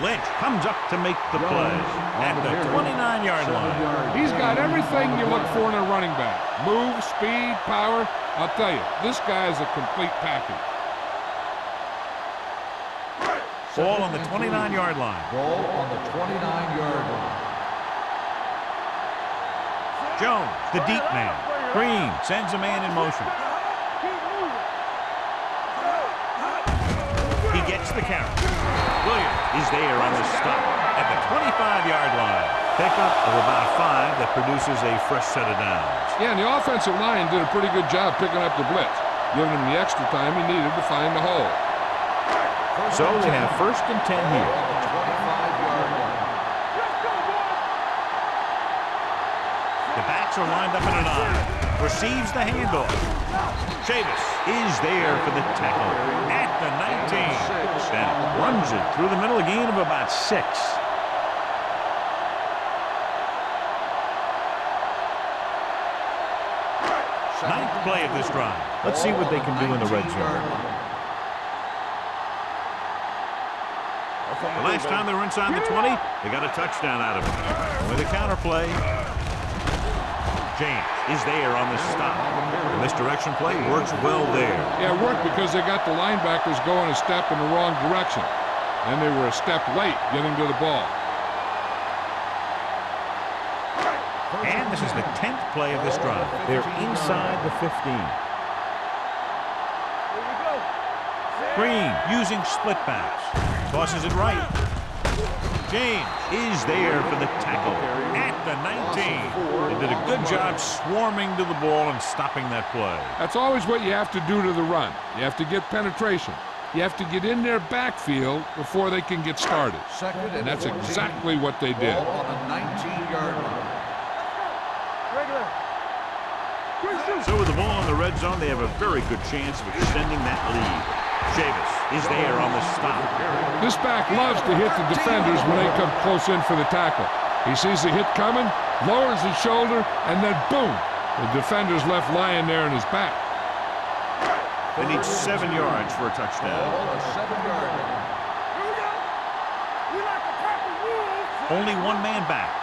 Lynch comes up to make the play. At the 29-yard line. He's got everything you look for in a running back. Move, speed, power. I'll tell you, this guy is a complete package. Ball on the 29-yard line. Ball on the 29-yard line. Jones, the deep man. Green sends a man in motion. He gets the count. Williams is there on the stop at the 25-yard line. Pickup of about 5 that produces a fresh set of downs. Yeah, and the offensive line did a pretty good job picking up the blitz, giving him the extra time he needed to find the hole. So they have 1st and 10 here. 25-yard line. The backs are lined up in an I. Receives the handoff. Chavis is there for the tackle at the 19. Then runs it through the middle, a gain of about 6. Ninth play of this drive. Let's see what they can do in the red zone. The last time they were inside the 20, they got a touchdown out of it. With a counter play, James is there on the stop. The misdirection play works well there. Yeah, it worked because they got the linebackers going a step in the wrong direction. And they were a step late getting to the ball. And this is the 10th play of this drive. They're inside the 15. Green using split backs. Tosses it right. James is there for the tackle at the 19. They did a good job swarming to the ball and stopping that play. That's always what you have to do to the run. You have to get penetration. You have to get in their backfield before they can get started. And that's exactly what they did. On the 19-yard line. So with the ball in the red zone, they have a very good chance of extending that lead. Chavis is there on the stop. This back loves to hit the defenders when they come close in for the tackle. He sees the hit coming, lowers his shoulder, and then boom, the defender's left lying there in his back. They need 7 yards for a touchdown. On the 7-yard line. Only one man back.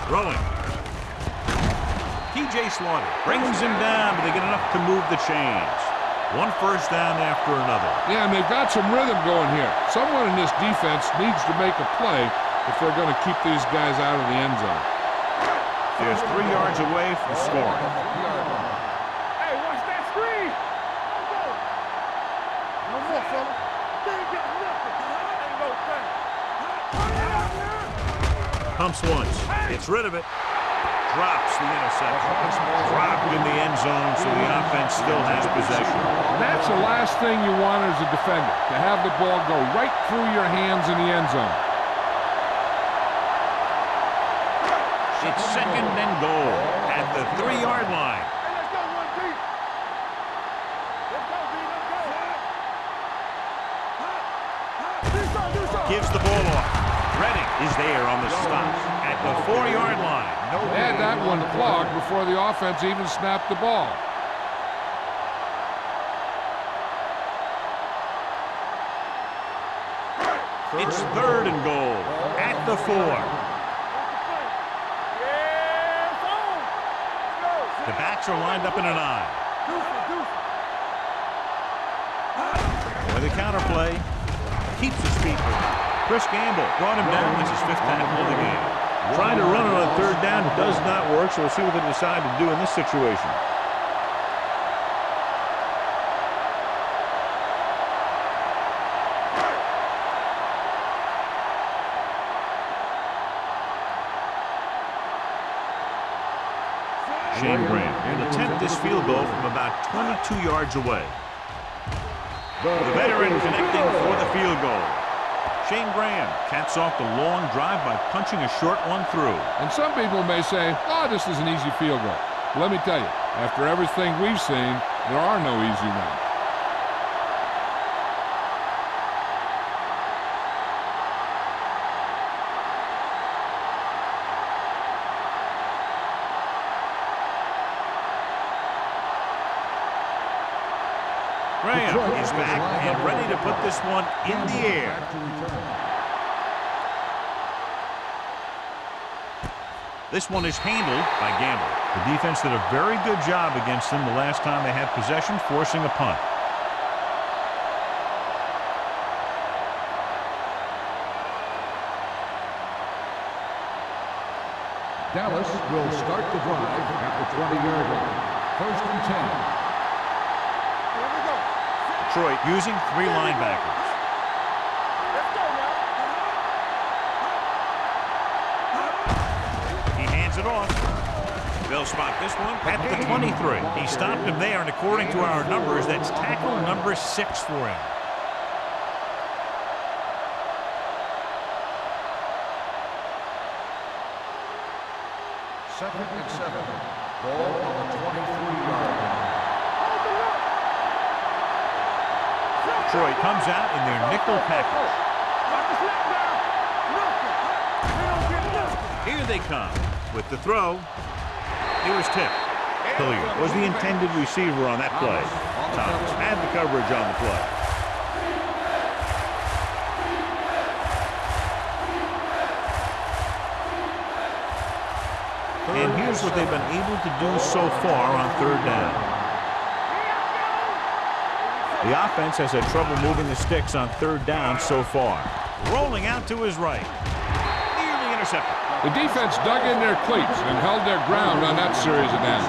Throwing. T.J. Slaughter brings him down, but they get enough to move the chains. 1 first down after another. Yeah, and they've got some rhythm going here. Someone in this defense needs to make a play if they're going to keep these guys out of the end zone. There's 3 yards away from scoring. Hey, watch that screen. No more, fella. They ain't got nothing. Ain't no thing. Pumps once. Gets rid of it. Drops the interception. Dropped in the end zone, so the offense still has possession. That's the last thing you want as a defender, to have the ball go right through your hands in the end zone. It's 2nd and goal at the 3-yard line. Hey, let's go, 1 deep. Let's go, B, let's go. Gives the ball off. Redding is there on the stop at the 4-yard line. They had that one clogged before the offense even snapped the ball. It's 3rd and goal at the 4. The backs are lined up in an I. With a counter play, keeps his feet moving. Chris Gamble brought him down. This is 5th tackle of the game. Trying to run it on 3rd down does not work, so we'll see what they decide to do in this situation. Shane Graham will attempt this field goal from about 22 yards away. The veteran connecting for the field goal. Shane Graham caps off the long drive by punching a short one through. And some people may say, oh, this is an easy field goal. Let me tell you, after everything we've seen, there are no easy ones. Graham is back and ready to put this one in the air. This one is handled by Gamble. The defense did a very good job against them the last time they had possession, forcing a punt. Dallas will start the drive at the 20-yard line. First and 10. Here we go. Detroit using 3 linebackers. Let's go now. He hands it off. They'll spot this one at the 23. He stopped him there, and according to our numbers, that's tackle number 6 for him. Second and 7. Ball on the 23-yard line. Detroit comes out in their nickel package. Here they come with the throw. It was tipped. Hilliard was the intended receiver on that play. Thomas had the coverage on the play. And here's what they've been able to do so far on 3rd down. The offense has had trouble moving the sticks on 3rd down so far. Rolling out to his right. Nearly intercepted. The defense dug in their cleats and held their ground on that series of downs.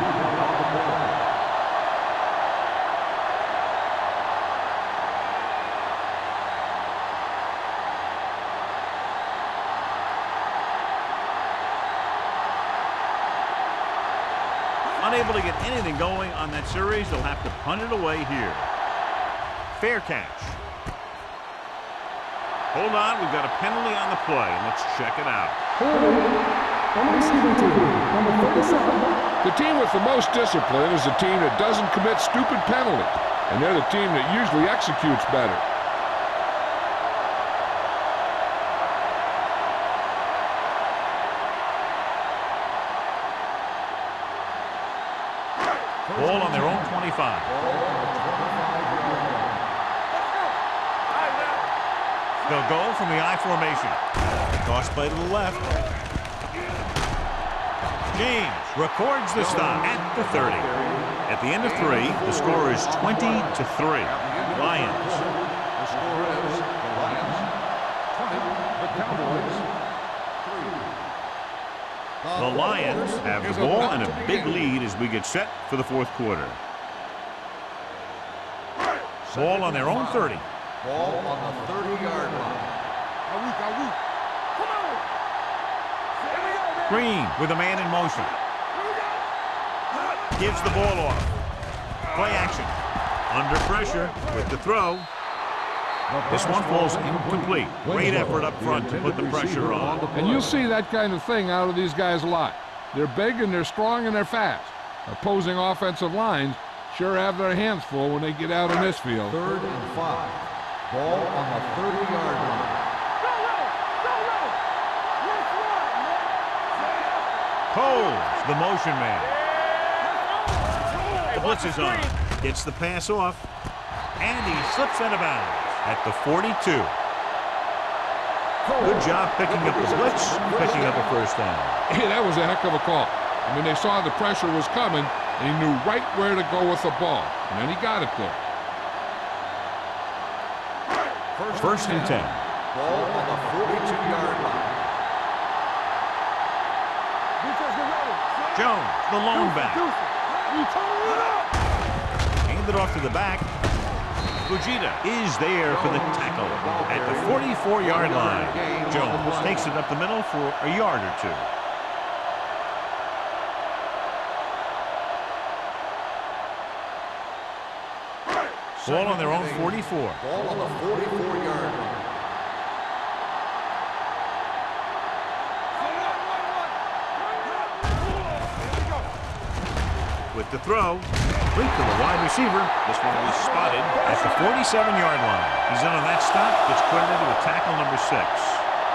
Unable to get anything going on that series, they'll have to punt it away here. Fair catch. Hold on, we've got a penalty on the play. Let's check it out. On the receiving team, number 37. The team with the most discipline is the team that doesn't commit stupid penalties, and they're the team that usually executes better. Ball on their own 25. They'll go from the I formation. Toss play to the left. James records the stop at the 30. At the end of 3, the score is 20-3. Lions. The score is the Lions 20, the Cowboys 3. The Lions have the ball and a big lead as we get set for the 4th quarter. Ball on their own 30. Ball on the 30-yard line. Come on. Here we go, man. Green with a man in motion. Gives the ball off. Play action. Under pressure with the throw. This one falls incomplete. Great effort up front to put the pressure on. And you'll see that kind of thing out of these guys a lot. They're big and they're strong and they're fast. Opposing offensive lines sure have their hands full when they get out in this field. 3rd and 5. Ball on the 30-yard line. Coles, the motion man. The blitz is on. Gets the pass off. And he slips out of bounds at the 42. Good job picking up the blitz, picking up a 1st down. Hey, that was a heck of a call. I mean, they saw the pressure was coming, and he knew right where to go with the ball. And then he got it there. First and 10. Ball on the 42-yard line. Jones, the lone back. Hand it off to the back. Fujita is there for the tackle at the 44-yard line. Jones takes it up the middle for a yard or 2. Ball on their own 44. Ball on the 44-yard line. With the throw, complete to the wide receiver. This one was spotted at the 47-yard line. He's in on that stop. Gets credited with tackle number 6.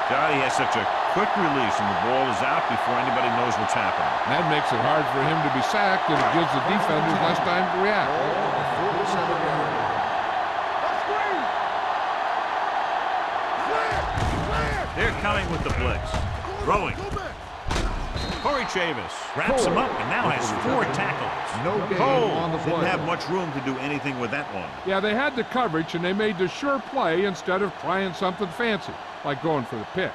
God, he has such a quick release, and the ball is out before anybody knows what's happening. That makes it hard for him to be sacked, and it gives the defenders less time to react. Ball on the 47-yard line. They're coming with the blitz. Throwing. Corey Chavis wraps him up and now has 4 tackles. No gain on the Coles didn't play. have much room to do anything with that one. Yeah, they had the coverage, and they made the sure play instead of trying something fancy, like going for the pick.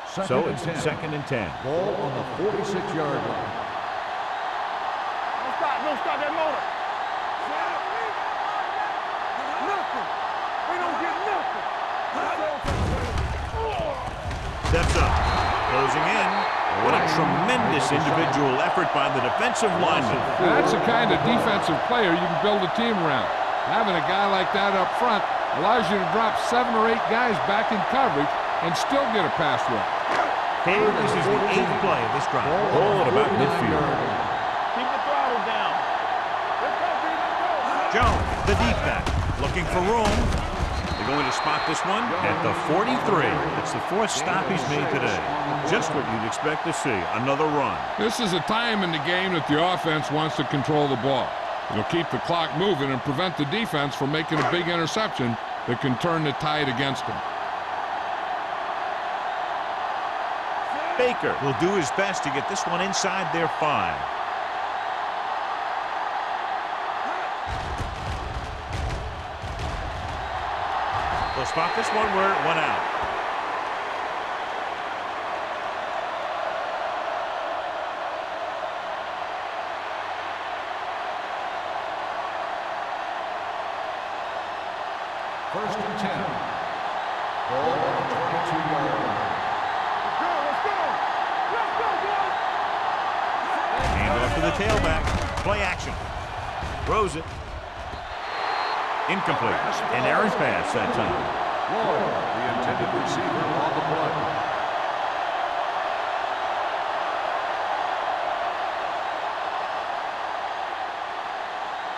So it's 2nd and 10. Ball on the 46-yard line. Don't stop that motor. Nothing. We don't get nothing. Steps up. Closing in. What a tremendous individual effort by the defensive lineman. That's the kind of defensive player you can build a team around. Having a guy like that up front allows you to drop 7 or 8 guys back in coverage and still get a pass rush. Okay, this is the 8th play of this drive. Ball at about midfield. Keep the throttle down. Let's go, B. Let's go. Jones, the deep back, looking for room. They're going to spot this one at the 43. It's the 4th stop he's made today. Just what you'd expect to see, another run. This is a time in the game that the offense wants to control the ball. It'll keep the clock moving and prevent the defense from making a big interception that can turn the tide against them. Baker will do his best to get this one inside their 5. They'll spot this one where it went out. First and 10. Ball on the 22-yard line. Let's go. Let's go, boys. Hand off to the tailback. Play action. Throws it. Incomplete. An errant pass that time. Lloyd, the intended receiver on the play.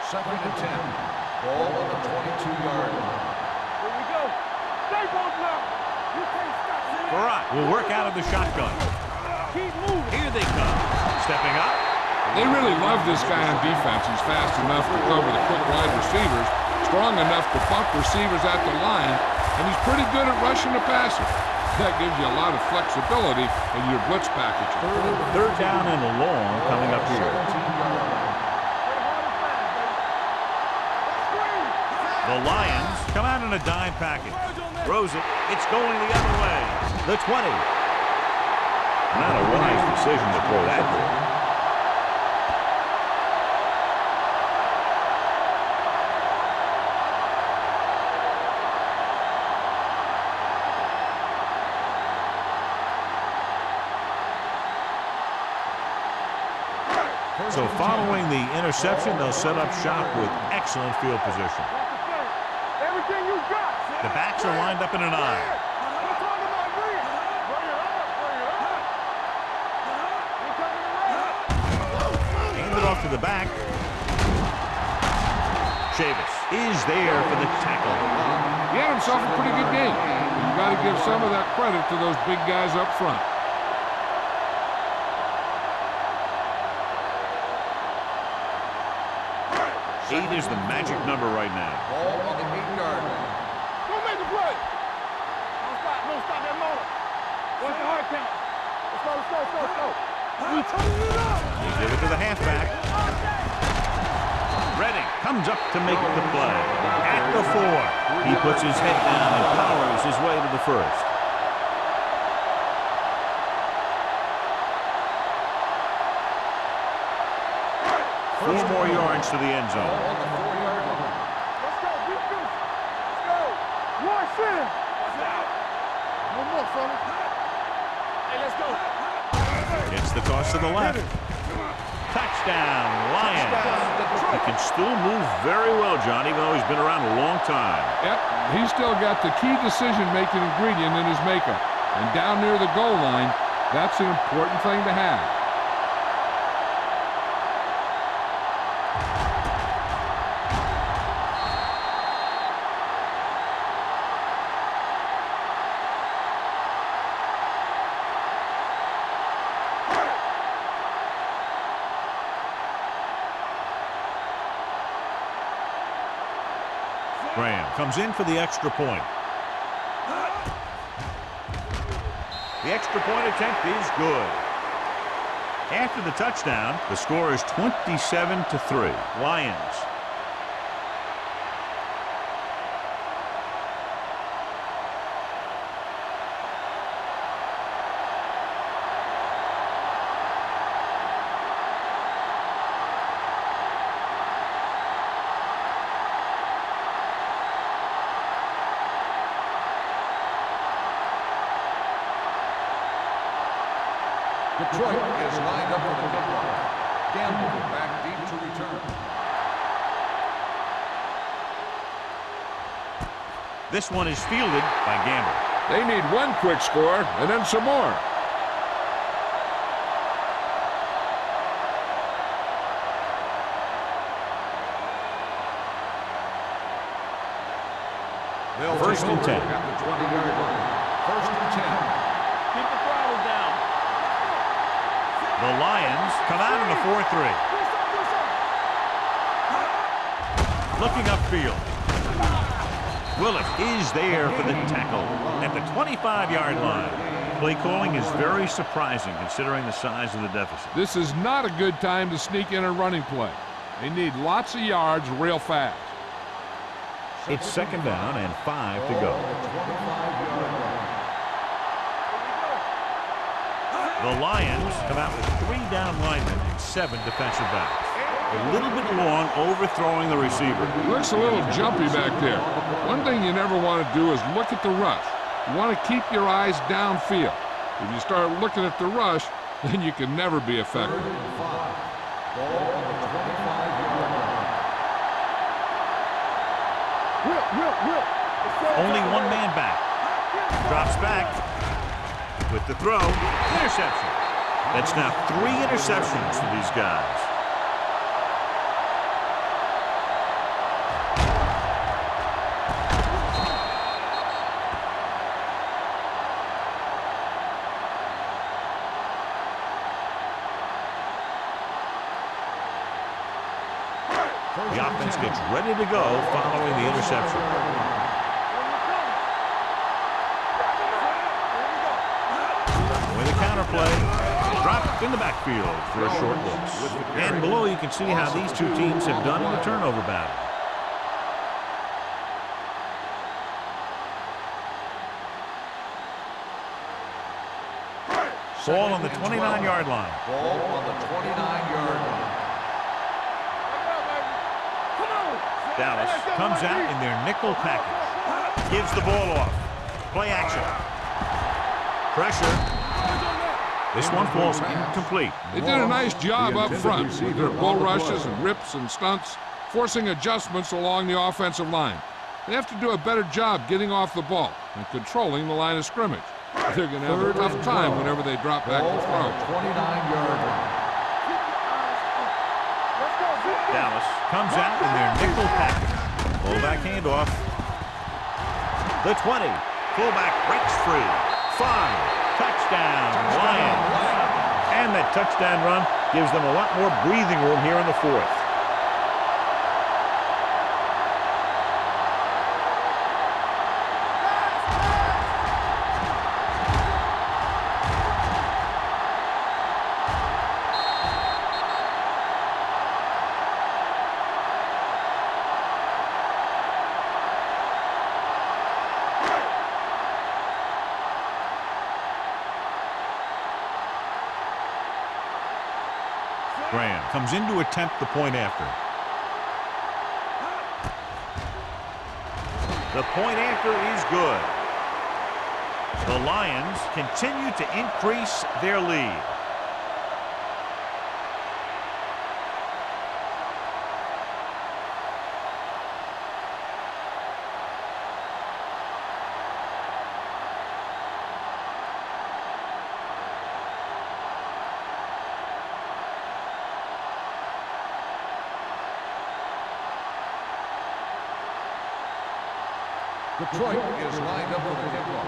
Second and 10. Ball on the 22-yard line. Here we go. Stay both now. You can't stop me. Barat will work out of the shotgun. Keep moving. Here they come. Stepping up. They really love this guy on defense. He's fast enough to cover the quick wide receivers, strong enough to bump receivers at the line, and he's pretty good at rushing the passer. That gives you a lot of flexibility in your blitz package. 3rd down and a long coming up here. The Lions come out in a dime package. Throws it. It's going the other way. The 20. Not a wise decision to throw that ball. So following the interception, they'll set up shop with excellent field position. Everything you got. The backs are lined up in an eye. We're talking about bring it. Bring it up. Bring it up. We're coming around. Handed off to the back. Chavis is there for the tackle. He had himself a pretty good game. You've got to give some of that credit to those big guys up front. 8 is the magic number right now. Ball on the 8-yard line. Don't make the play. Don't stop that motor. What's the hard count? Let's go, let's go, let's go, let's go. We turning it up. He give it to the halfback. Redding comes up to make the play. At the 4. He puts his head down and powers his way to the 1st. Four more yards to the end zone. On the 4-yard line. Let's go, defense. Let's go. One center. One more, fella. Hey, let's go. It's the toss to the left. Touchdown, Lions. He can still move very well, John, even though he's been around a long time. Yep, he's still got the key decision-making ingredient in his makeup. And down near the goal line, that's an important thing to have. Graham comes in for the extra point. The extra point attempt is good. After the touchdown, the score is 27-3. Lions. Detroit is lined up for the kickoff. Gamble back deep to return. This one is fielded by Gamble. They need one quick score and then some more. First and 10. At the 20-yard line. First and 10. Keep the throttle down. The Lions come out in the 4-3. Looking upfield. Willis is there for the tackle at the 25-yard line. Play calling is very surprising considering the size of the deficit. This is not a good time to sneak in a running play. They need lots of yards real fast. It's second down and 5 to go. The Lions come out with 3 down linemen and 7 defensive backs. A little bit long, overthrowing the receiver. Looks a little jumpy back there. One thing you never want to do is look at the rush. You want to keep your eyes downfield. If you start looking at the rush, then you can never be effective. Only one man back. Drops back with the throw. Interception. That's now 3 interceptions for these guys. The offense gets ready to go following the interception. With a counterplay, dropped in the backfield for a short loss. And below you can see how these two teams have done in the turnover battle. Ball on the 29-yard line. Ball on the 29-yard line. Dallas comes out in their nickel package. Gives the ball off. Play action. Pressure. This one falls incomplete. They did a nice job up front with their bull rushes and rips and stunts, forcing adjustments along the offensive line. They have to do a better job getting off the ball and controlling the line of scrimmage. They're going to have a tough time whenever they drop back to throw. 29-yard line. Dallas comes out in their nickel package. Fullback handoff. The 20. Fullback breaks free. 5. Touchdown, Lions. And that touchdown run gives them a lot more breathing room here in the 4th. Graham comes in to attempt the point after. The point after is good. The Lions continue to increase their lead. Detroit is lined up for the kickoff.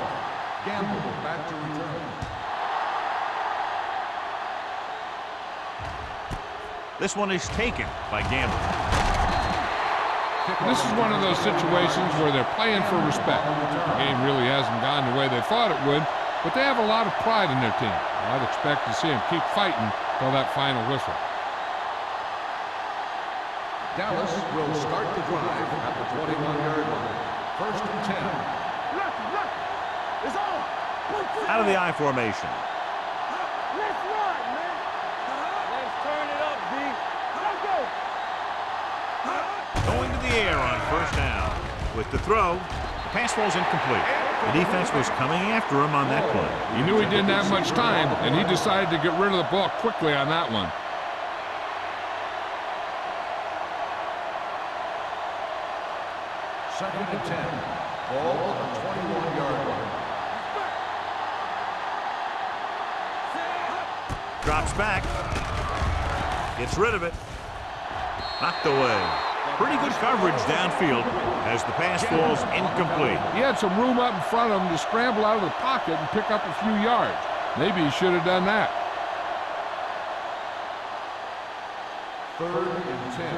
Gamble back to return. This one is taken by Gamble. This is one of those situations where they're playing for respect. The game really hasn't gone the way they thought it would, but they have a lot of pride in their team. I'd expect to see them keep fighting till that final whistle. Dallas will start the drive at the 21-yard line. First and 10. It's on. Out of the I formation. Let's run, man. Let's turn it up, B. Let's go. Going to the air on first down. With the throw, the pass falls incomplete. The defense was coming after him on that play. He knew he didn't have much time, and he decided to get rid of the ball quickly on that one. Second and 10. Ball on the 21-yard line. Drops back. Gets rid of it. Knocked away. Pretty good coverage downfield as the pass falls incomplete. He had some room up in front of him to scramble out of the pocket and pick up a few yards. Maybe he should have done that. Third and 10.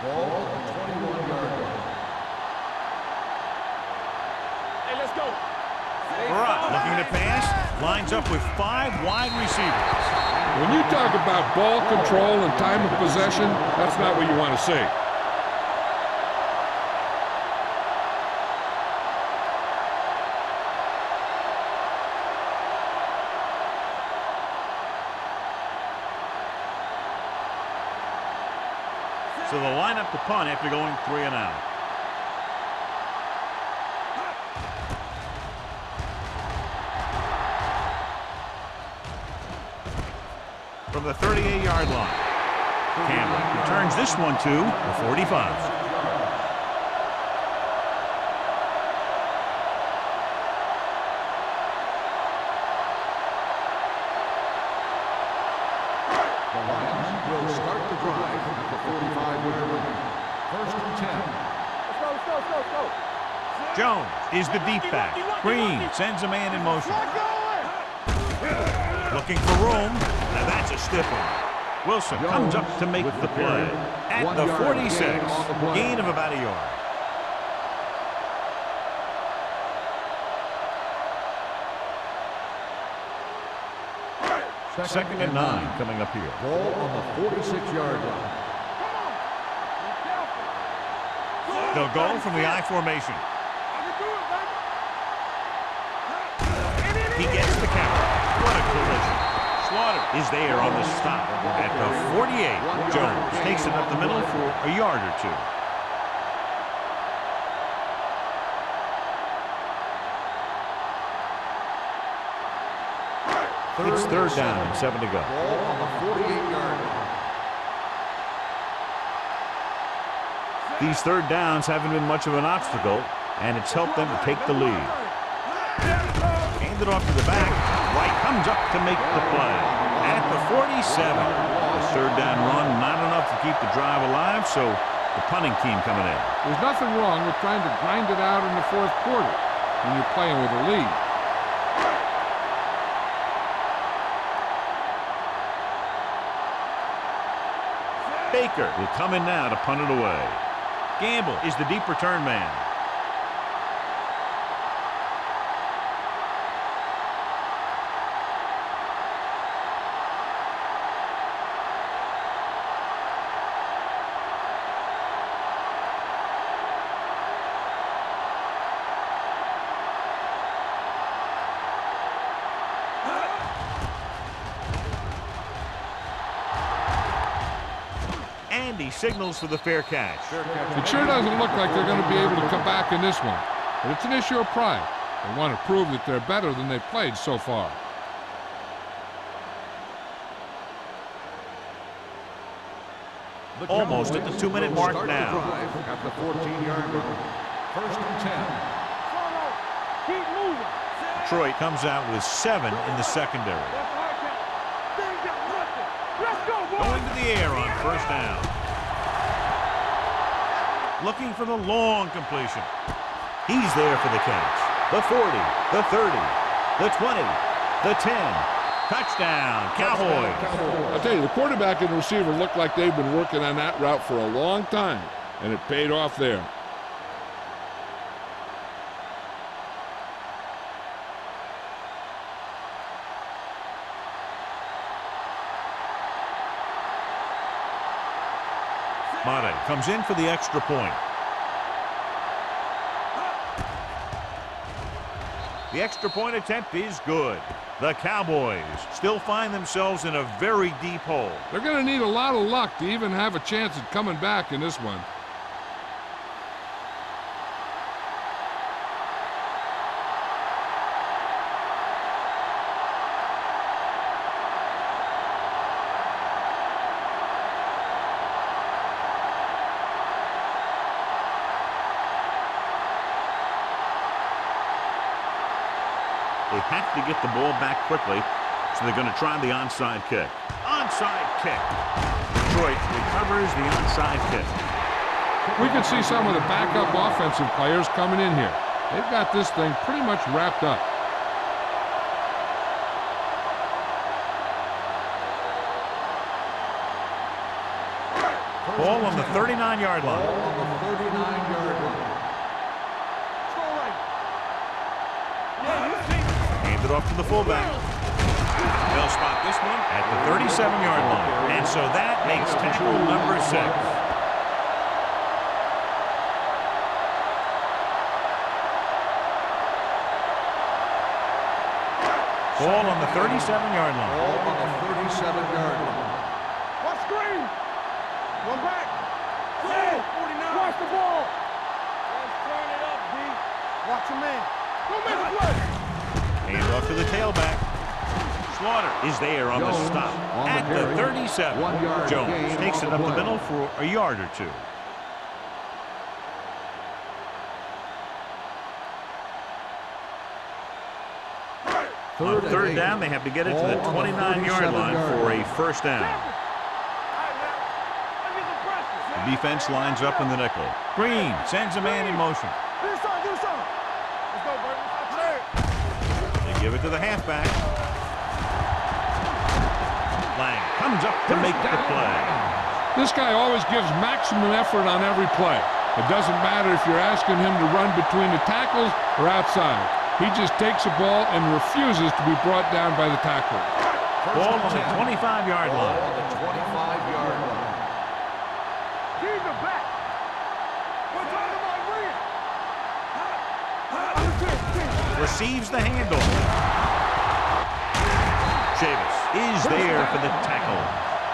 Ball on the 21-yard line. Hey, let's go. Barat looking to pass. Lines up with 5 wide receivers. When you talk about ball control and time of possession, that's not what you want to see. So they'll line up to punt after going 3 and out. From the 38-yard line, Campbell returns this one to the 45. The Lions will start the drive at the 45-yard line. First and 10. Let's go, let's go, let's go, let's go. Jones is the deep back. Green sends a man in motion. Looking for room. Now that's a stiff one. Wilson comes up to make the play. At the 46, gain of about a yard. Second and 9 coming up here. Ball on the 46-yard line. They'll go from the I formation. He gets the count. What a collision. Slaughter is there on the stop. At the 48, Jones takes it up the middle for a yard or two. It's third down and 7 to go. Ball on the 48-yard line. These third downs haven't been much of an obstacle, and it's helped them to take the lead. Handed off to the back. White comes up to make the play. At the 47. The third down run, not enough to keep the drive alive, so the punting team coming in. There's nothing wrong with trying to grind it out in the fourth quarter when you're playing with a lead. Baker will come in now to punt it away. Gamble is the deep return man. And he signals for the fair catch. It sure doesn't look like they're going to be able to come back in this one, but it's an issue of pride. They want to prove that they're better than they've played so far. Almost at the 2-minute mark now. At the 14-yard line. First and 10. Keep moving. Detroit comes out with 7 in the secondary. Let's go, boys. Going to the air on first down. Looking for the long completion. He's there for the catch. The 40, the 30, the 20, the 10. Touchdown, Cowboys. I'll tell you, the quarterback and the receiver look like they've been working on that route for a long time, and it paid off there. Mate comes in for the extra point. The extra point attempt is good. The Cowboys still find themselves in a very deep hole. They're going to need a lot of luck to even have a chance at coming back in this one. They have to get the ball back quickly, so they're going to try the onside kick. Onside kick. Detroit recovers the onside kick. We can see some of the backup offensive players coming in here. They've got this thing pretty much wrapped up. Ball on the 39-yard line. Ball on the 39-yard line. Hand it off to the fullback. They'll spot this one at the 37-yard line. And so that makes tackle number 6. Ball on the 37-yard line. Ball on the 37-yard line. Watch screen. One back. Hey, 49. Watch the ball. Let's turn it up, D. Watch your man. Don't make a play. Hand off to the tailback. Slaughter is there on the Jones stop on the at the carry. 37. 1 yard Jones gain takes on it the up the play. middle for a yard or two. On third down, they have to get it to the 29-yard line for a first down. The defense lines up in the nickel. Green sends a man in motion. Let's go, baby. They give it to the halfback. Lang comes up to make the play. This guy always gives maximum effort on every play. It doesn't matter if you're asking him to run between the tackles or outside. He just takes the ball and refuses to be brought down by the tackler. Ball on the 25-yard Ball line. on the 25-yard line. Keep it back. We're talking about Williams. Receives the handle. Chavis is there for the tackle.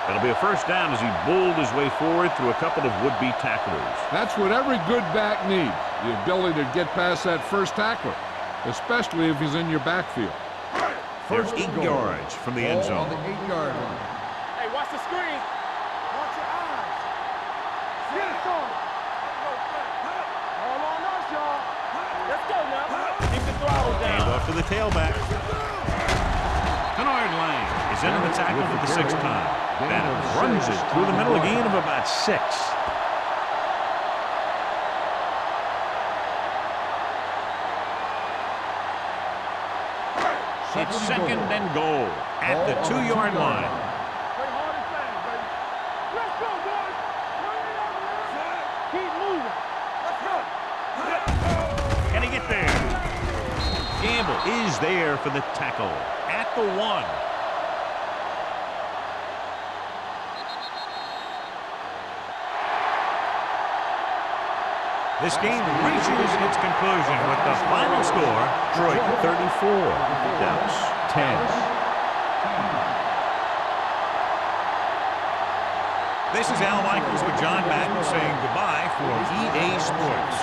That'll be a first down as he bulled his way forward through a couple of would-be tacklers. That's what every good back needs, the ability to get past that first tackler, especially if he's in your backfield. First 8 yards from the end Ball on zone. the 8-yard line. Hey, watch the screen. Watch your eyes. Get it on. All on us, y'all. Let's go now. Keep the throttle down. Hand off to the tailback. Kennard Lang is into the tackle for the 6th time. That runs it through the middle, a gain of about 6. It's second and goal at the 2-yard line. Play hard and fast, baby. Let's go, boys. Keep moving. Let's go. Can he get there? Gamble is there for the tackle at the 1. This game reaches its conclusion with the final score, Detroit 34, Dallas 10. This is Al Michaels with John Madden saying goodbye for EA Sports.